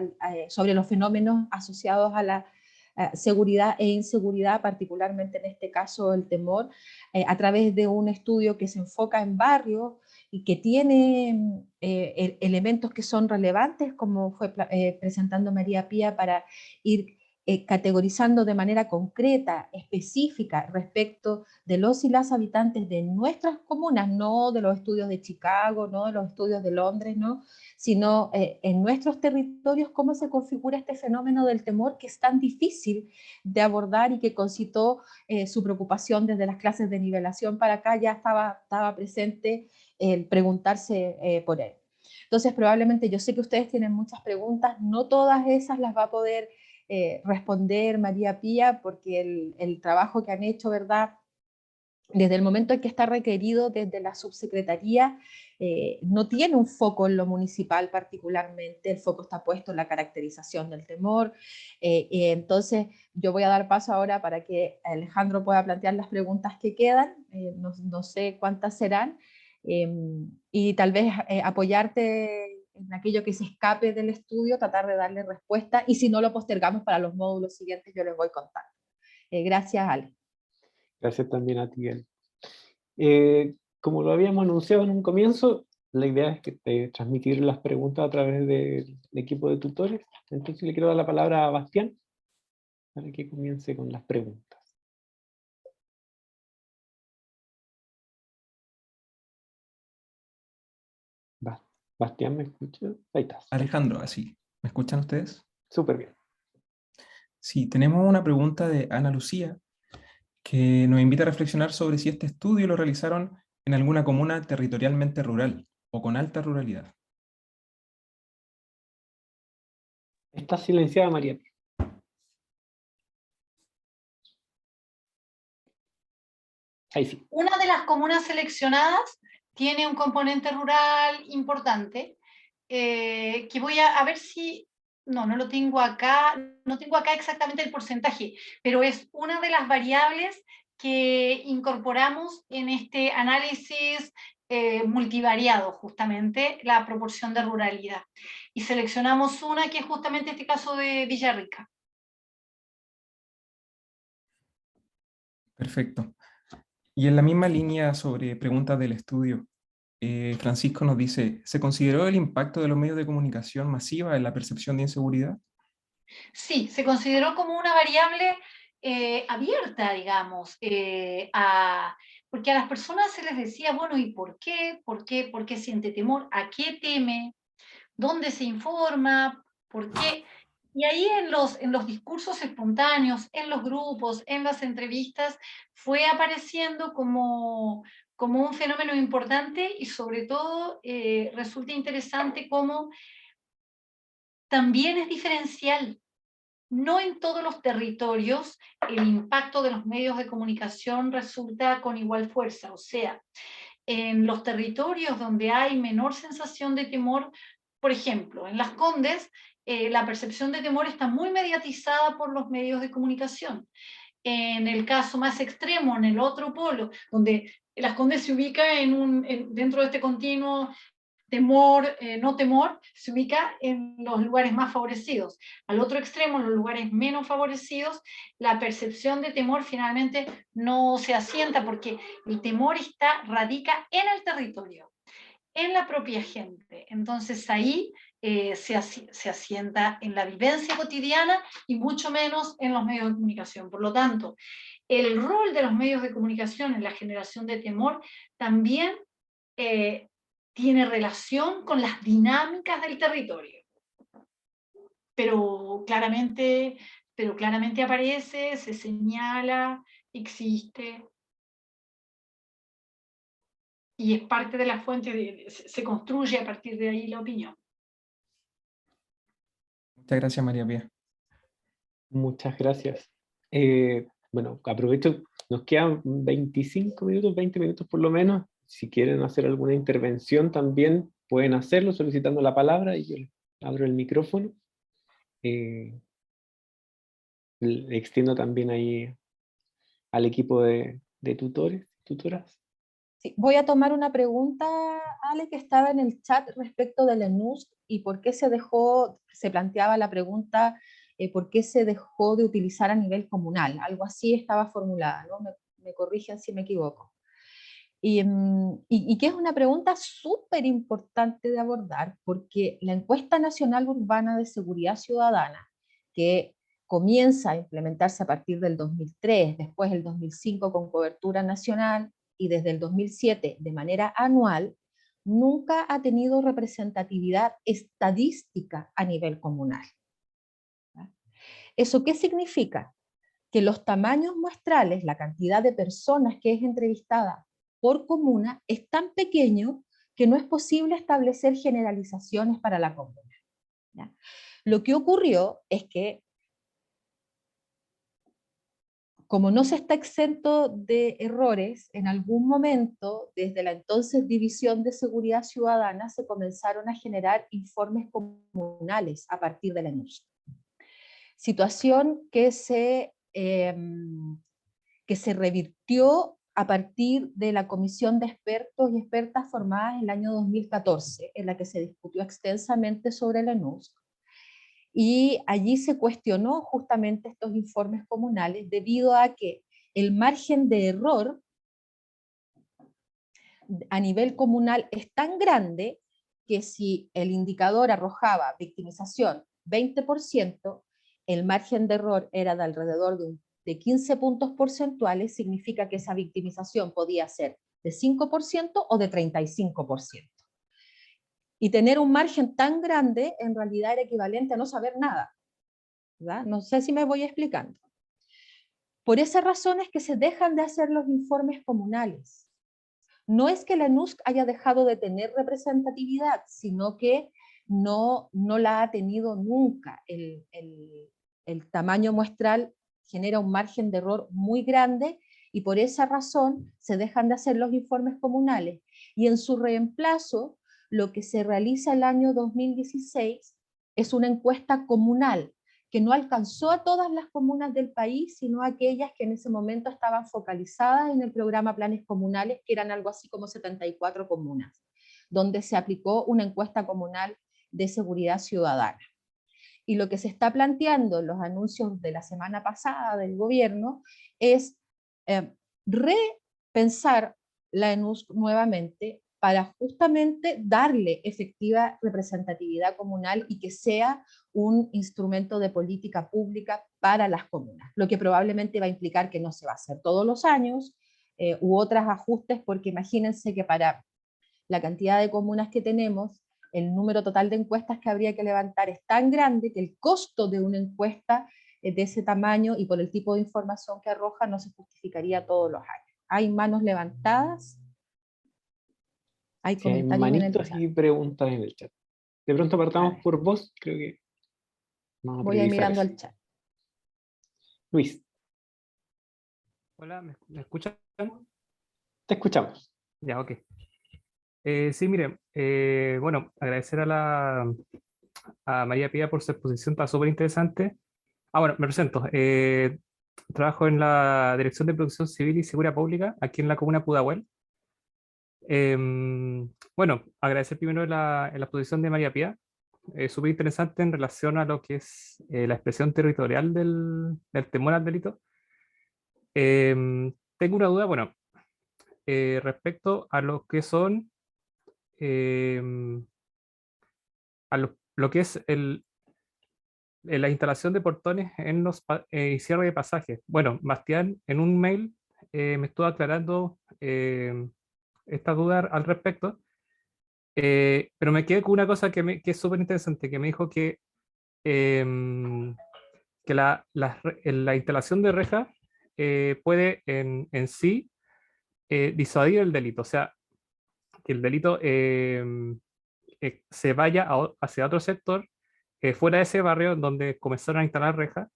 sobre los fenómenos asociados a la seguridad e inseguridad, particularmente en este caso el temor, a través de un estudio que se enfoca en barrios y que tiene elementos que son relevantes, como fue presentando María Pía, para ir categorizando de manera concreta, específica, respecto de los y las habitantes de nuestras comunas, no de los estudios de Chicago, no de los estudios de Londres, ¿no? Sino en nuestros territorios, cómo se configura este fenómeno del temor que es tan difícil de abordar y que concitó su preocupación desde las clases de nivelación para acá, ya estaba presente el preguntarse por él. Entonces, probablemente yo sé que ustedes tienen muchas preguntas, no todas esas las va a poder responder María Pía, porque el trabajo que han hecho, ¿verdad?, desde el momento en que está requerido desde la subsecretaría, no tiene un foco en lo municipal particularmente, el foco está puesto en la caracterización del temor. Entonces, yo voy a dar paso ahora para que Alejandro pueda plantear las preguntas que quedan, no sé cuántas serán, y tal vez apoyarte en aquello que se escape del estudio, tratar de darle respuesta, y si no lo postergamos para los módulos siguientes, yo les voy contando. Gracias, Ale. Gracias también a ti, El. Como lo habíamos anunciado en un comienzo, la idea es que transmitir las preguntas a través del equipo de tutores. Entonces le quiero dar la palabra a Bastián para que comience con las preguntas. Bastián, ¿me escuchas? Ahí estás. Alejandro, así. ¿Me escuchan ustedes? Súper bien. Sí, tenemos una pregunta de Ana Lucía que nos invita a reflexionar sobre si este estudio lo realizaron en alguna comuna territorialmente rural o con alta ruralidad. Está silenciada, María. Ahí sí. Una de las comunas seleccionadas tiene un componente rural importante, que voy a ver si... No lo tengo acá, no tengo acá exactamente el porcentaje, pero es una de las variables que incorporamos en este análisis multivariado, justamente, la proporción de ruralidad. Y seleccionamos una que es justamente este caso de Villarrica. Perfecto. Y en la misma línea sobre preguntas del estudio, Francisco nos dice, ¿se consideró el impacto de los medios de comunicación masiva en la percepción de inseguridad? Sí, se consideró como una variable abierta, digamos, porque a las personas se les decía, bueno, ¿y por qué? ¿Por qué? ¿Por qué siente temor? ¿A qué teme? ¿Dónde se informa? ¿Por qué? Y ahí en los discursos espontáneos, en los grupos, en las entrevistas, fue apareciendo como un fenómeno importante, y sobre todo resulta interesante cómo también es diferencial. No en todos los territorios el impacto de los medios de comunicación resulta con igual fuerza. O sea, en los territorios donde hay menor sensación de temor, por ejemplo, en Las Condes, la percepción de temor está muy mediatizada por los medios de comunicación. En el caso más extremo, en el otro polo, donde Las Condes se ubica dentro de este continuo temor, no temor, se ubica en los lugares más favorecidos. Al otro extremo, en los lugares menos favorecidos, la percepción de temor finalmente no se asienta, porque el temor radica en el territorio, en la propia gente. Entonces ahí se asienta en la vivencia cotidiana y mucho menos en los medios de comunicación. Por lo tanto, el rol de los medios de comunicación en la generación de temor también tiene relación con las dinámicas del territorio. Pero claramente aparece, se señala, existe, y es parte de la fuente, se construye a partir de ahí la opinión. Muchas gracias, María Pía. Muchas gracias. Bueno, aprovecho, nos quedan 25 minutos, 20 minutos por lo menos. Si quieren hacer alguna intervención también pueden hacerlo solicitando la palabra y yo abro el micrófono. Extiendo también ahí al equipo de tutores, tutoras. Sí, voy a tomar una pregunta, Ale, que estaba en el chat respecto del ENUSC y por qué se planteaba la pregunta, por qué se dejó de utilizar a nivel comunal. Algo así estaba formulada, ¿no? Me corrigen si me equivoco. Y que es una pregunta súper importante de abordar, porque la Encuesta Nacional Urbana de Seguridad Ciudadana, que comienza a implementarse a partir del 2003, después el 2005 con cobertura nacional, y desde el 2007 de manera anual, nunca ha tenido representatividad estadística a nivel comunal. ¿Eso qué significa? Que los tamaños muestrales, la cantidad de personas que es entrevistada por comuna, es tan pequeño que no es posible establecer generalizaciones para la comuna. ¿Ya? Lo que ocurrió es que, como no se está exento de errores, en algún momento, desde la entonces División de Seguridad Ciudadana, se comenzaron a generar informes comunales a partir de la ENUSC. Situación que se revirtió a partir de la comisión de expertos y expertas formada en el año 2014, en la que se discutió extensamente sobre el ENUSC, y allí se cuestionó justamente estos informes comunales debido a que el margen de error a nivel comunal es tan grande que si el indicador arrojaba victimización 20%, el margen de error era de alrededor de 15 puntos porcentuales, significa que esa victimización podía ser de 5% o de 35%. Y tener un margen tan grande en realidad era equivalente a no saber nada, ¿verdad? No sé si me voy explicando. Por esa razón es que se dejan de hacer los informes comunales. No es que la ENUSC haya dejado de tener representatividad, sino que no la ha tenido nunca. El tamaño muestral genera un margen de error muy grande y por esa razón se dejan de hacer los informes comunales. Y en su reemplazo, lo que se realiza el año 2016 es una encuesta comunal, que no alcanzó a todas las comunas del país, sino a aquellas que en ese momento estaban focalizadas en el programa Planes Comunales, que eran algo así como 74 comunas, donde se aplicó una encuesta comunal de seguridad ciudadana. Y lo que se está planteando en los anuncios de la semana pasada del gobierno es repensar la ENUSC nuevamente para justamente darle efectiva representatividad comunal y que sea un instrumento de política pública para las comunas, lo que probablemente va a implicar que no se va a hacer todos los años, u otros ajustes, porque imagínense que para la cantidad de comunas que tenemos, el número total de encuestas que habría que levantar es tan grande que el costo de una encuesta de ese tamaño y por el tipo de información que arroja no se justificaría todos los años. ¿Hay manos levantadas? ¿Hay sí, hay comentarios en el manitos chat? y preguntas en el chat. De pronto partamos por vos, creo que vamos a voy a ir priorizar mirando eso. al chat. Luis. Hola, ¿me escuchan? Te escuchamos. Ya, ok. Sí, mire, bueno, agradecer a María Pía por su exposición, está súper interesante. Bueno, me presento. Trabajo en la Dirección de Producción Civil y Seguridad Pública, aquí en la comuna de Pudahuel. Bueno, agradecer primero en la exposición de María Pía, súper interesante en relación a lo que es la expresión territorial del temor al delito. Tengo una duda, bueno, respecto a lo que son, lo que es la instalación de portones en los cierre de pasajes. Bueno, Bastián en un mail me estuvo aclarando esta duda al respecto, pero me quedé con una cosa que es súper interesante, que me dijo que la instalación de rejas puede en sí disuadir el delito, o sea, que el delito se vaya hacia otro sector fuera de ese barrio donde comenzaron a instalar rejas,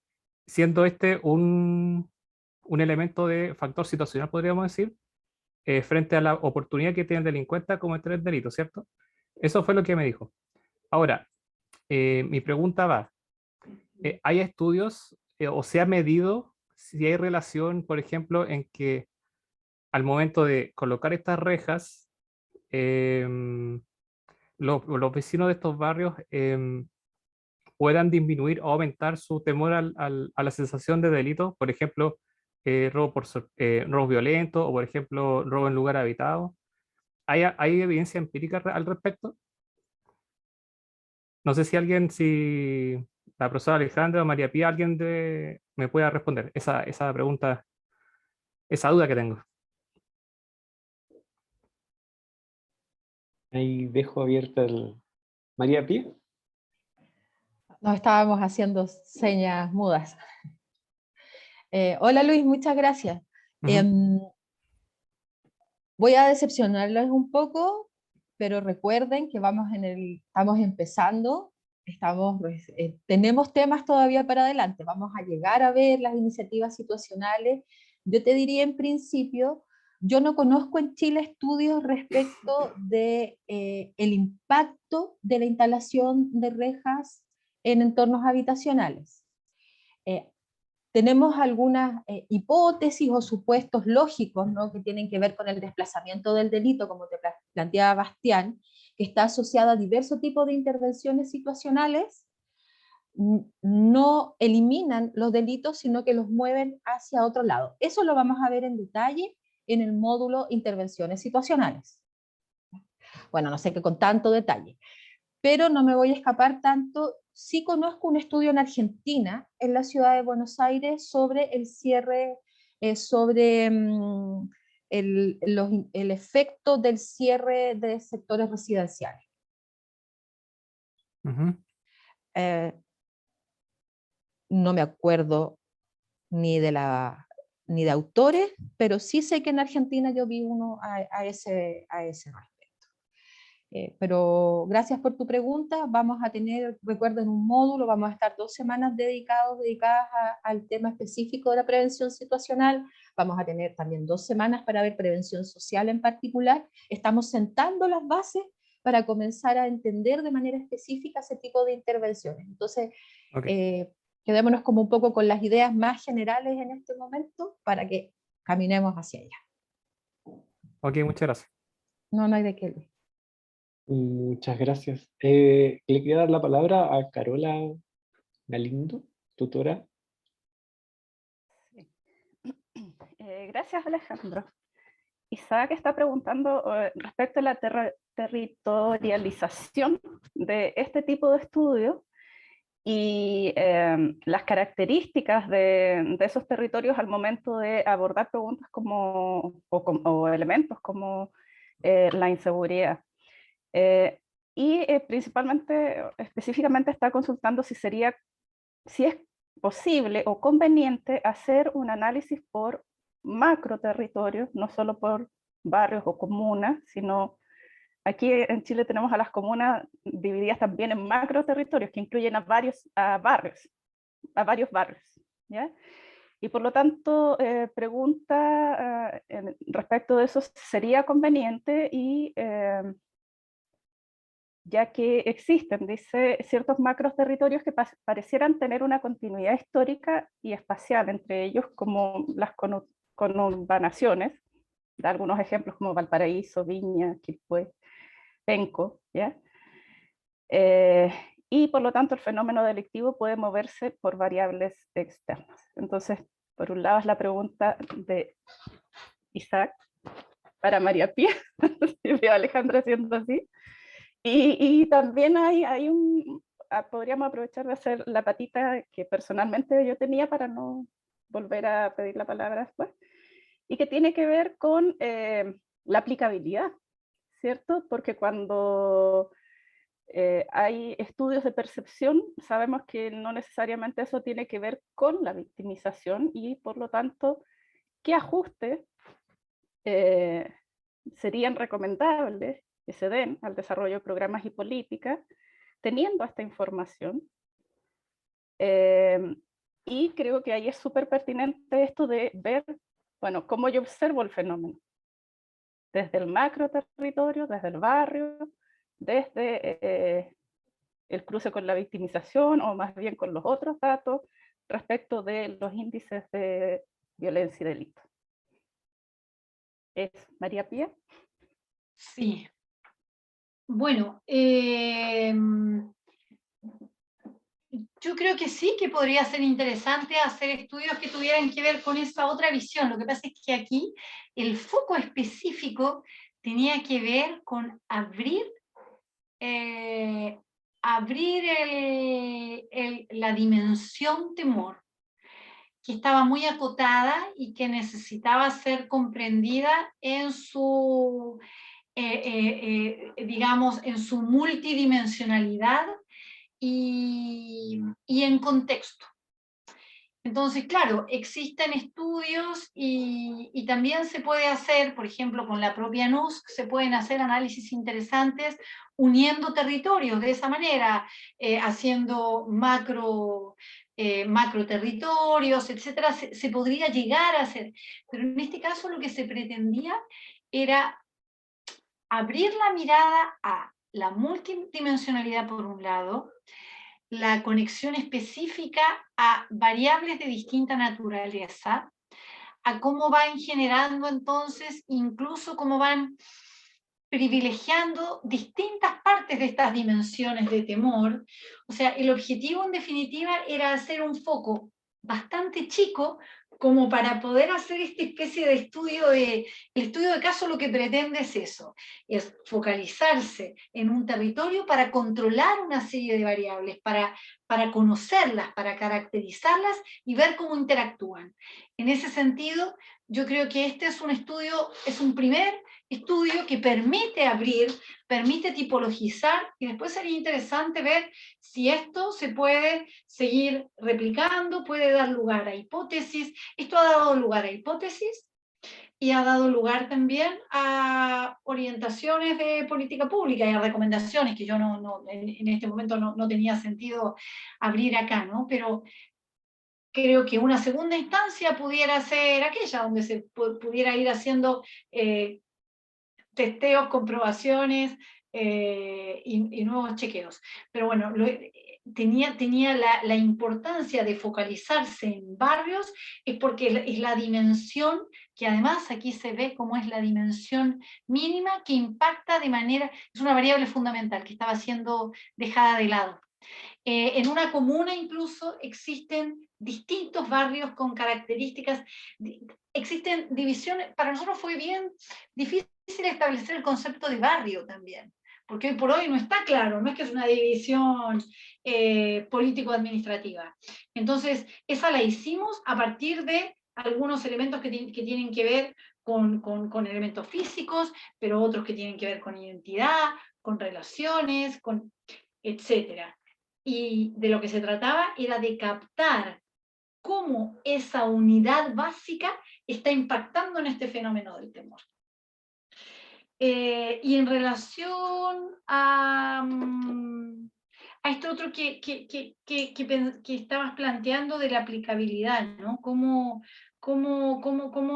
siendo este un elemento de factor situacional, podríamos decir, frente a la oportunidad que tiene el delincuente a cometer el delito, ¿cierto? Eso fue lo que me dijo. Ahora, mi pregunta va, ¿hay estudios o se ha medido si hay relación, por ejemplo, en que al momento de colocar estas rejas, los vecinos de estos barrios puedan disminuir o aumentar su temor a la sensación de delito, por ejemplo, robo violento o, por ejemplo, robo en lugar habitado? ¿Hay evidencia empírica al respecto? No sé si la profesora Alejandra o María Pía, me pueda responder esa pregunta, esa duda que tengo. Ahí dejo abierta el... María Pía. Nos estábamos haciendo señas mudas. Hola Luis, muchas gracias. Voy a decepcionarles un poco, pero recuerden que estamos empezando, tenemos temas todavía para adelante, vamos a llegar a ver las iniciativas situacionales. Yo te diría en principio, yo no conozco en Chile estudios respecto de el impacto de la instalación de rejas en entornos habitacionales. Tenemos algunas hipótesis o supuestos lógicos, ¿no?, que tienen que ver con el desplazamiento del delito, como te planteaba Bastián, que está asociado a diversos tipos de intervenciones situacionales. No eliminan los delitos, sino que los mueven hacia otro lado. Eso lo vamos a ver en detalle en el módulo Intervenciones Situacionales. Bueno, no sé qué con tanto detalle, pero no me voy a escapar tanto. Sí conozco un estudio en Argentina, en la ciudad de Buenos Aires, sobre el cierre, sobre el efecto del cierre de sectores residenciales. No me acuerdo ni de autores, pero sí sé que en Argentina yo vi uno a ese respecto. Pero gracias por tu pregunta. Vamos a tener, recuerden, un módulo, vamos a estar 2 semanas dedicadas al tema específico de la prevención situacional. Vamos a tener también 2 semanas para ver prevención social en particular. Estamos sentando las bases para comenzar a entender de manera específica ese tipo de intervenciones. Entonces, quedémonos como un poco con las ideas más generales en este momento para que caminemos hacia allá. Ok, muchas gracias. No hay de qué, Luis. Muchas gracias. Le quería dar la palabra a Carola Galindo, tutora. Gracias, Alejandro. Isaac está preguntando respecto a la territorialización de este tipo de estudios y las características de esos territorios al momento de abordar preguntas o elementos como la inseguridad. y principalmente, específicamente está consultando si es posible o conveniente hacer un análisis por macro territorios, no solo por barrios o comunas, sino aquí en Chile tenemos a las comunas divididas también en macro territorios que incluyen a varios barrios, ¿ya? Y por lo tanto, pregunta respecto de eso, ¿sería conveniente? Y ya que existen, dice, ciertos macros territorios que parecieran tener una continuidad histórica y espacial entre ellos, como las conurbanaciones, da algunos ejemplos como Valparaíso, Viña, Quilpué, Penco, ¿ya? Y por lo tanto el fenómeno delictivo puede moverse por variables externas. Entonces, por un lado es la pregunta de Isaac para María Pía, veo a Alejandra haciendo así, y también podríamos aprovechar de hacer la patita que personalmente yo tenía para no volver a pedir la palabra después, y que tiene que ver con la aplicabilidad, ¿cierto? Porque cuando hay estudios de percepción, sabemos que no necesariamente eso tiene que ver con la victimización y por lo tanto, ¿qué ajustes serían recomendables que se den al desarrollo de programas y políticas teniendo esta información? Y creo que ahí es súper pertinente esto de ver, bueno, cómo yo observo el fenómeno. Desde el macro territorio, desde el barrio, desde el cruce con la victimización o más bien con los otros datos respecto de los índices de violencia y delito. ¿Es María Pía? Sí. Bueno, yo creo que sí, que podría ser interesante hacer estudios que tuvieran que ver con esa otra visión. Lo que pasa es que aquí el foco específico tenía que ver con abrir la dimensión temor, que estaba muy acotada y que necesitaba ser comprendida en su, digamos, en su multidimensionalidad y en contexto. Entonces, claro, existen estudios y también se puede hacer, por ejemplo, con la propia NUSC, se pueden hacer análisis interesantes uniendo territorios de esa manera, haciendo macro territorios, etcétera, se podría llegar a hacer. Pero en este caso lo que se pretendía era abrir la mirada a la multidimensionalidad por un lado, la conexión específica a variables de distinta naturaleza, a cómo van generando entonces, incluso cómo van privilegiando distintas partes de estas dimensiones de temor. O sea, el objetivo en definitiva era hacer un foco bastante chico como para poder hacer esta especie de estudio el estudio de caso lo que pretende es eso, es focalizarse en un territorio para controlar una serie de variables, para conocerlas, para caracterizarlas y ver cómo interactúan. En ese sentido, yo creo que este es un estudio, es un primer estudio que permite abrir, permite tipologizar, y después sería interesante ver si esto se puede seguir replicando, puede dar lugar a hipótesis. Esto ha dado lugar a hipótesis y ha dado lugar también a orientaciones de política pública y a recomendaciones que yo en este momento no tenía sentido abrir acá, ¿no? Pero creo que una segunda instancia pudiera ser aquella donde se pudiera ir haciendo testeos, comprobaciones y nuevos chequeos. Pero bueno, tenía la importancia de focalizarse en barrios, es porque es la dimensión, que además aquí se ve cómo es la dimensión mínima que impacta de manera, es una variable fundamental que estaba siendo dejada de lado. En una comuna incluso existen distintos barrios con características, existen divisiones, para nosotros fue bien difícil establecer el concepto de barrio también, porque hoy por hoy no está claro, no es que es una división político-administrativa. Entonces, esa la hicimos a partir de algunos elementos que tienen que ver con elementos físicos, pero otros que tienen que ver con identidad, con relaciones, etc. Y de lo que se trataba era de captar cómo esa unidad básica está impactando en este fenómeno del temor. Y en relación a esto otro que estabas planteando de la aplicabilidad, ¿no? Cómo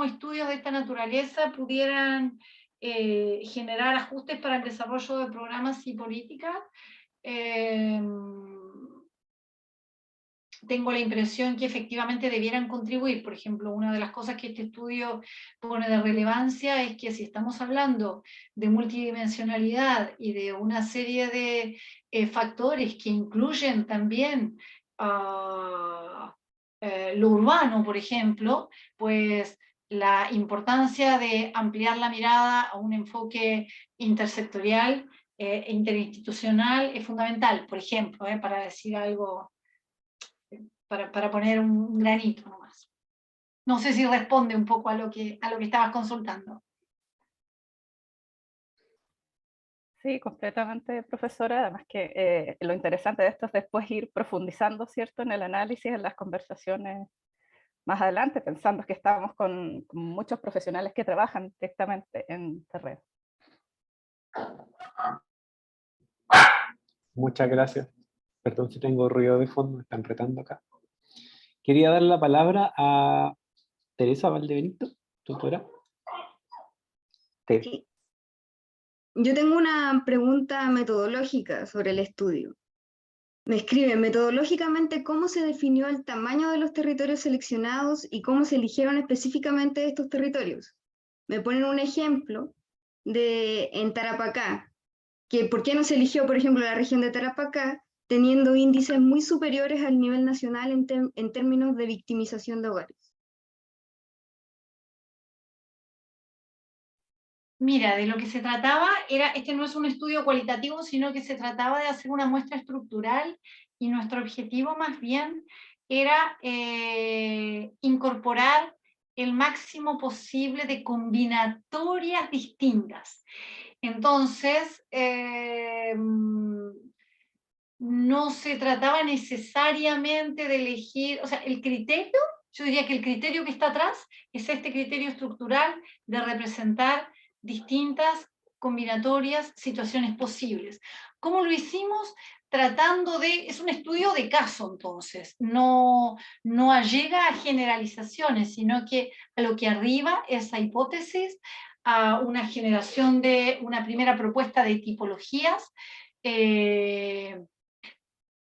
estudios de esta naturaleza pudieran generar ajustes para el desarrollo de programas y políticas. Tengo la impresión que efectivamente debieran contribuir. Por ejemplo, una de las cosas que este estudio pone de relevancia es que si estamos hablando de multidimensionalidad y de una serie de factores que incluyen también lo urbano, por ejemplo, pues la importancia de ampliar la mirada a un enfoque intersectorial e interinstitucional es fundamental, por ejemplo, para decir algo, para poner un granito nomás. No sé si responde un poco a lo que estabas consultando. Sí, completamente, profesora. Además que lo interesante de esto es después ir profundizando, ¿cierto?, en el análisis, en las conversaciones más adelante, pensando que estamos con muchos profesionales que trabajan directamente en terreno. Muchas gracias. Perdón si tengo ruido de fondo, me están retando acá. Quería dar la palabra a Teresa Valdebenito, tutora. Sí. Yo tengo una pregunta metodológica sobre el estudio. Me escriben metodológicamente cómo se definió el tamaño de los territorios seleccionados y cómo se eligieron específicamente estos territorios. Me ponen un ejemplo en Tarapacá, que por qué no se eligió, por ejemplo, la región de Tarapacá, teniendo índices muy superiores al nivel nacional en términos de victimización de hogares. Mira, de lo que se trataba este no es un estudio cualitativo, sino que se trataba de hacer una muestra estructural, y nuestro objetivo más bien era incorporar el máximo posible de combinatorias distintas. Entonces, no se trataba necesariamente de elegir, o sea, el criterio, yo diría que el criterio que está atrás es este criterio estructural de representar distintas combinatorias, situaciones posibles. ¿Cómo lo hicimos? Es un estudio de caso, entonces, no llega a generalizaciones, sino que a lo que arriba esa hipótesis, a una generación de una primera propuesta de tipologías,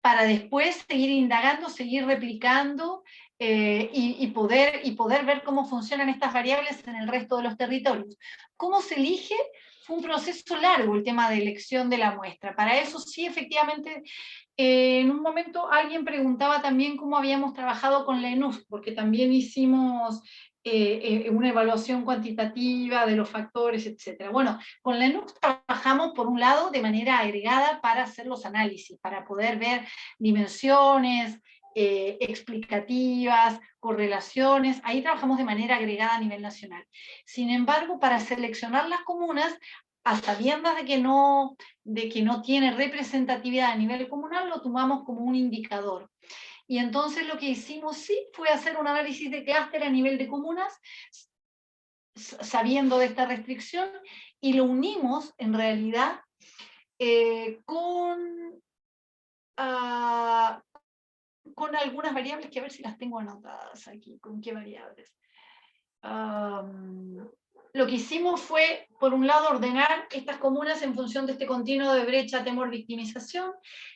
para después seguir indagando, seguir replicando y poder ver cómo funcionan estas variables en el resto de los territorios. ¿Cómo se elige? Fue un proceso largo el tema de elección de la muestra. Para eso sí, efectivamente, en un momento alguien preguntaba también cómo habíamos trabajado con la ENUSC, porque también hicimos una evaluación cuantitativa de los factores, etc. Bueno, con la ENUSC trabajamos por un lado de manera agregada para hacer los análisis, para poder ver dimensiones explicativas, correlaciones. Ahí trabajamos de manera agregada a nivel nacional. Sin embargo, para seleccionar las comunas, a sabiendas de que no tiene representatividad a nivel comunal, lo tomamos como un indicador. Y entonces lo que hicimos sí fue hacer un análisis de clúster a nivel de comunas, sabiendo de esta restricción, y lo unimos en realidad con algunas variables que a ver si las tengo anotadas aquí, con qué variables. Lo que hicimos fue, por un lado, ordenar estas comunas en función de este continuo de brecha, temor, victimización.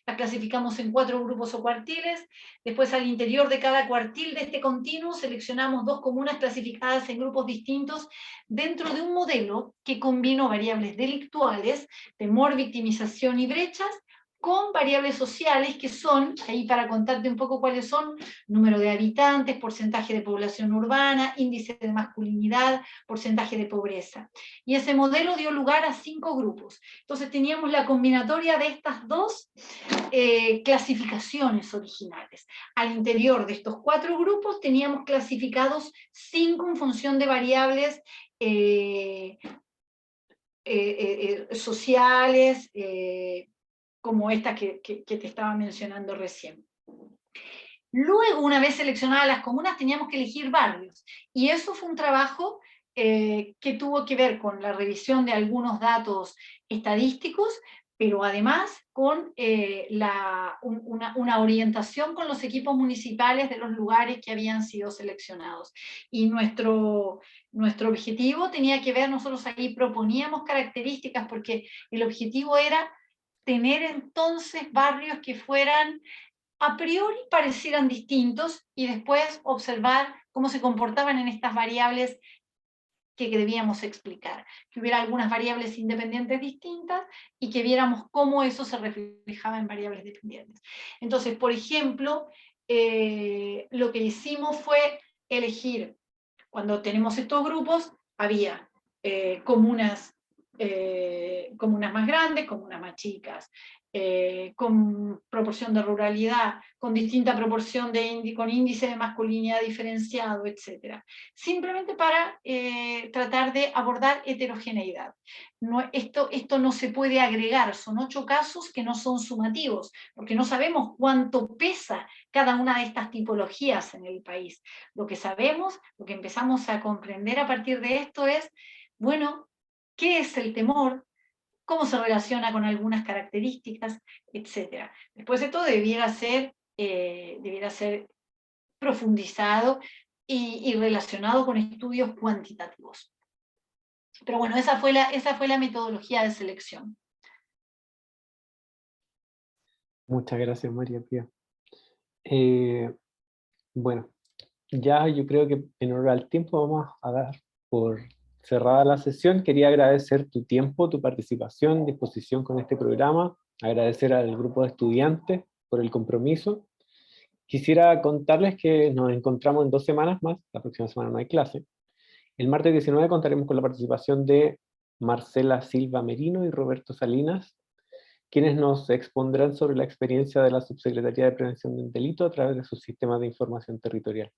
Las clasificamos en 4 grupos o cuartiles. Después, al interior de cada cuartil de este continuo, seleccionamos 2 comunas clasificadas en grupos distintos dentro de un modelo que combinó variables delictuales, temor, victimización y brechas, con variables sociales que son, ahí para contarte un poco cuáles son: número de habitantes, porcentaje de población urbana, índice de masculinidad, porcentaje de pobreza. Y ese modelo dio lugar a 5 grupos. Entonces teníamos la combinatoria de estas 2 clasificaciones originales. Al interior de estos 4 grupos teníamos clasificados 5 en función de variables sociales, como estas que te estaba mencionando recién. Luego, una vez seleccionadas las comunas, teníamos que elegir barrios, y eso fue un trabajo que tuvo que ver con la revisión de algunos datos estadísticos, pero además con una orientación con los equipos municipales de los lugares que habían sido seleccionados. Y nuestro objetivo tenía que ver, nosotros ahí proponíamos características, porque el objetivo era tener entonces barrios que fueran, a priori parecieran distintos, y después observar cómo se comportaban en estas variables que debíamos explicar, que hubiera algunas variables independientes distintas y que viéramos cómo eso se reflejaba en variables dependientes. Entonces, por ejemplo, lo que hicimos fue elegir, cuando tenemos estos grupos, había comunas más grandes, comunas más chicas, con proporción de ruralidad, con distinta proporción con índice de masculinidad diferenciado, etc. Simplemente para tratar de abordar heterogeneidad. Esto no se puede agregar, son 8 casos que no son sumativos, porque no sabemos cuánto pesa cada una de estas tipologías en el país. Lo que sabemos, lo que empezamos a comprender a partir de esto es, bueno, ¿qué es el temor? ¿Cómo se relaciona con algunas características? Etcétera. Después esto debiera ser profundizado y relacionado con estudios cuantitativos. Pero bueno, esa fue la metodología de selección. Muchas gracias, María Pía. Bueno, ya yo creo que en honor al tiempo vamos a dar por cerrada la sesión. Quería agradecer tu tiempo, tu participación, disposición con este programa, agradecer al grupo de estudiantes por el compromiso. Quisiera contarles que nos encontramos en 2 semanas más, la próxima semana no hay clase. El martes 19 contaremos con la participación de Marcela Silva Merino y Roberto Salinas, quienes nos expondrán sobre la experiencia de la Subsecretaría de Prevención del Delito a través de sus sistemas de información territorial.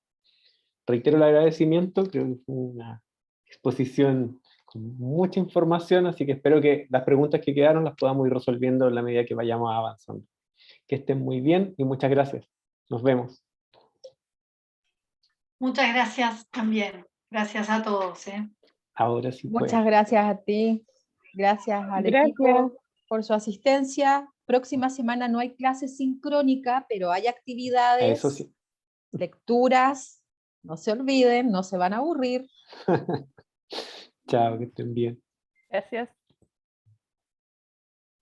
Reitero el agradecimiento, creo que fue una exposición con mucha información, así que espero que las preguntas que quedaron las podamos ir resolviendo en la medida que vayamos avanzando. Que estén muy bien y muchas gracias. Nos vemos. Muchas gracias también. Gracias a todos. Ahora sí. Muchas gracias a ti. Gracias al equipo por su asistencia. Próxima semana no hay clase sincrónica, pero hay actividades, eso sí, lecturas. No se olviden, no se van a aburrir. Chao, que estén bien. Gracias.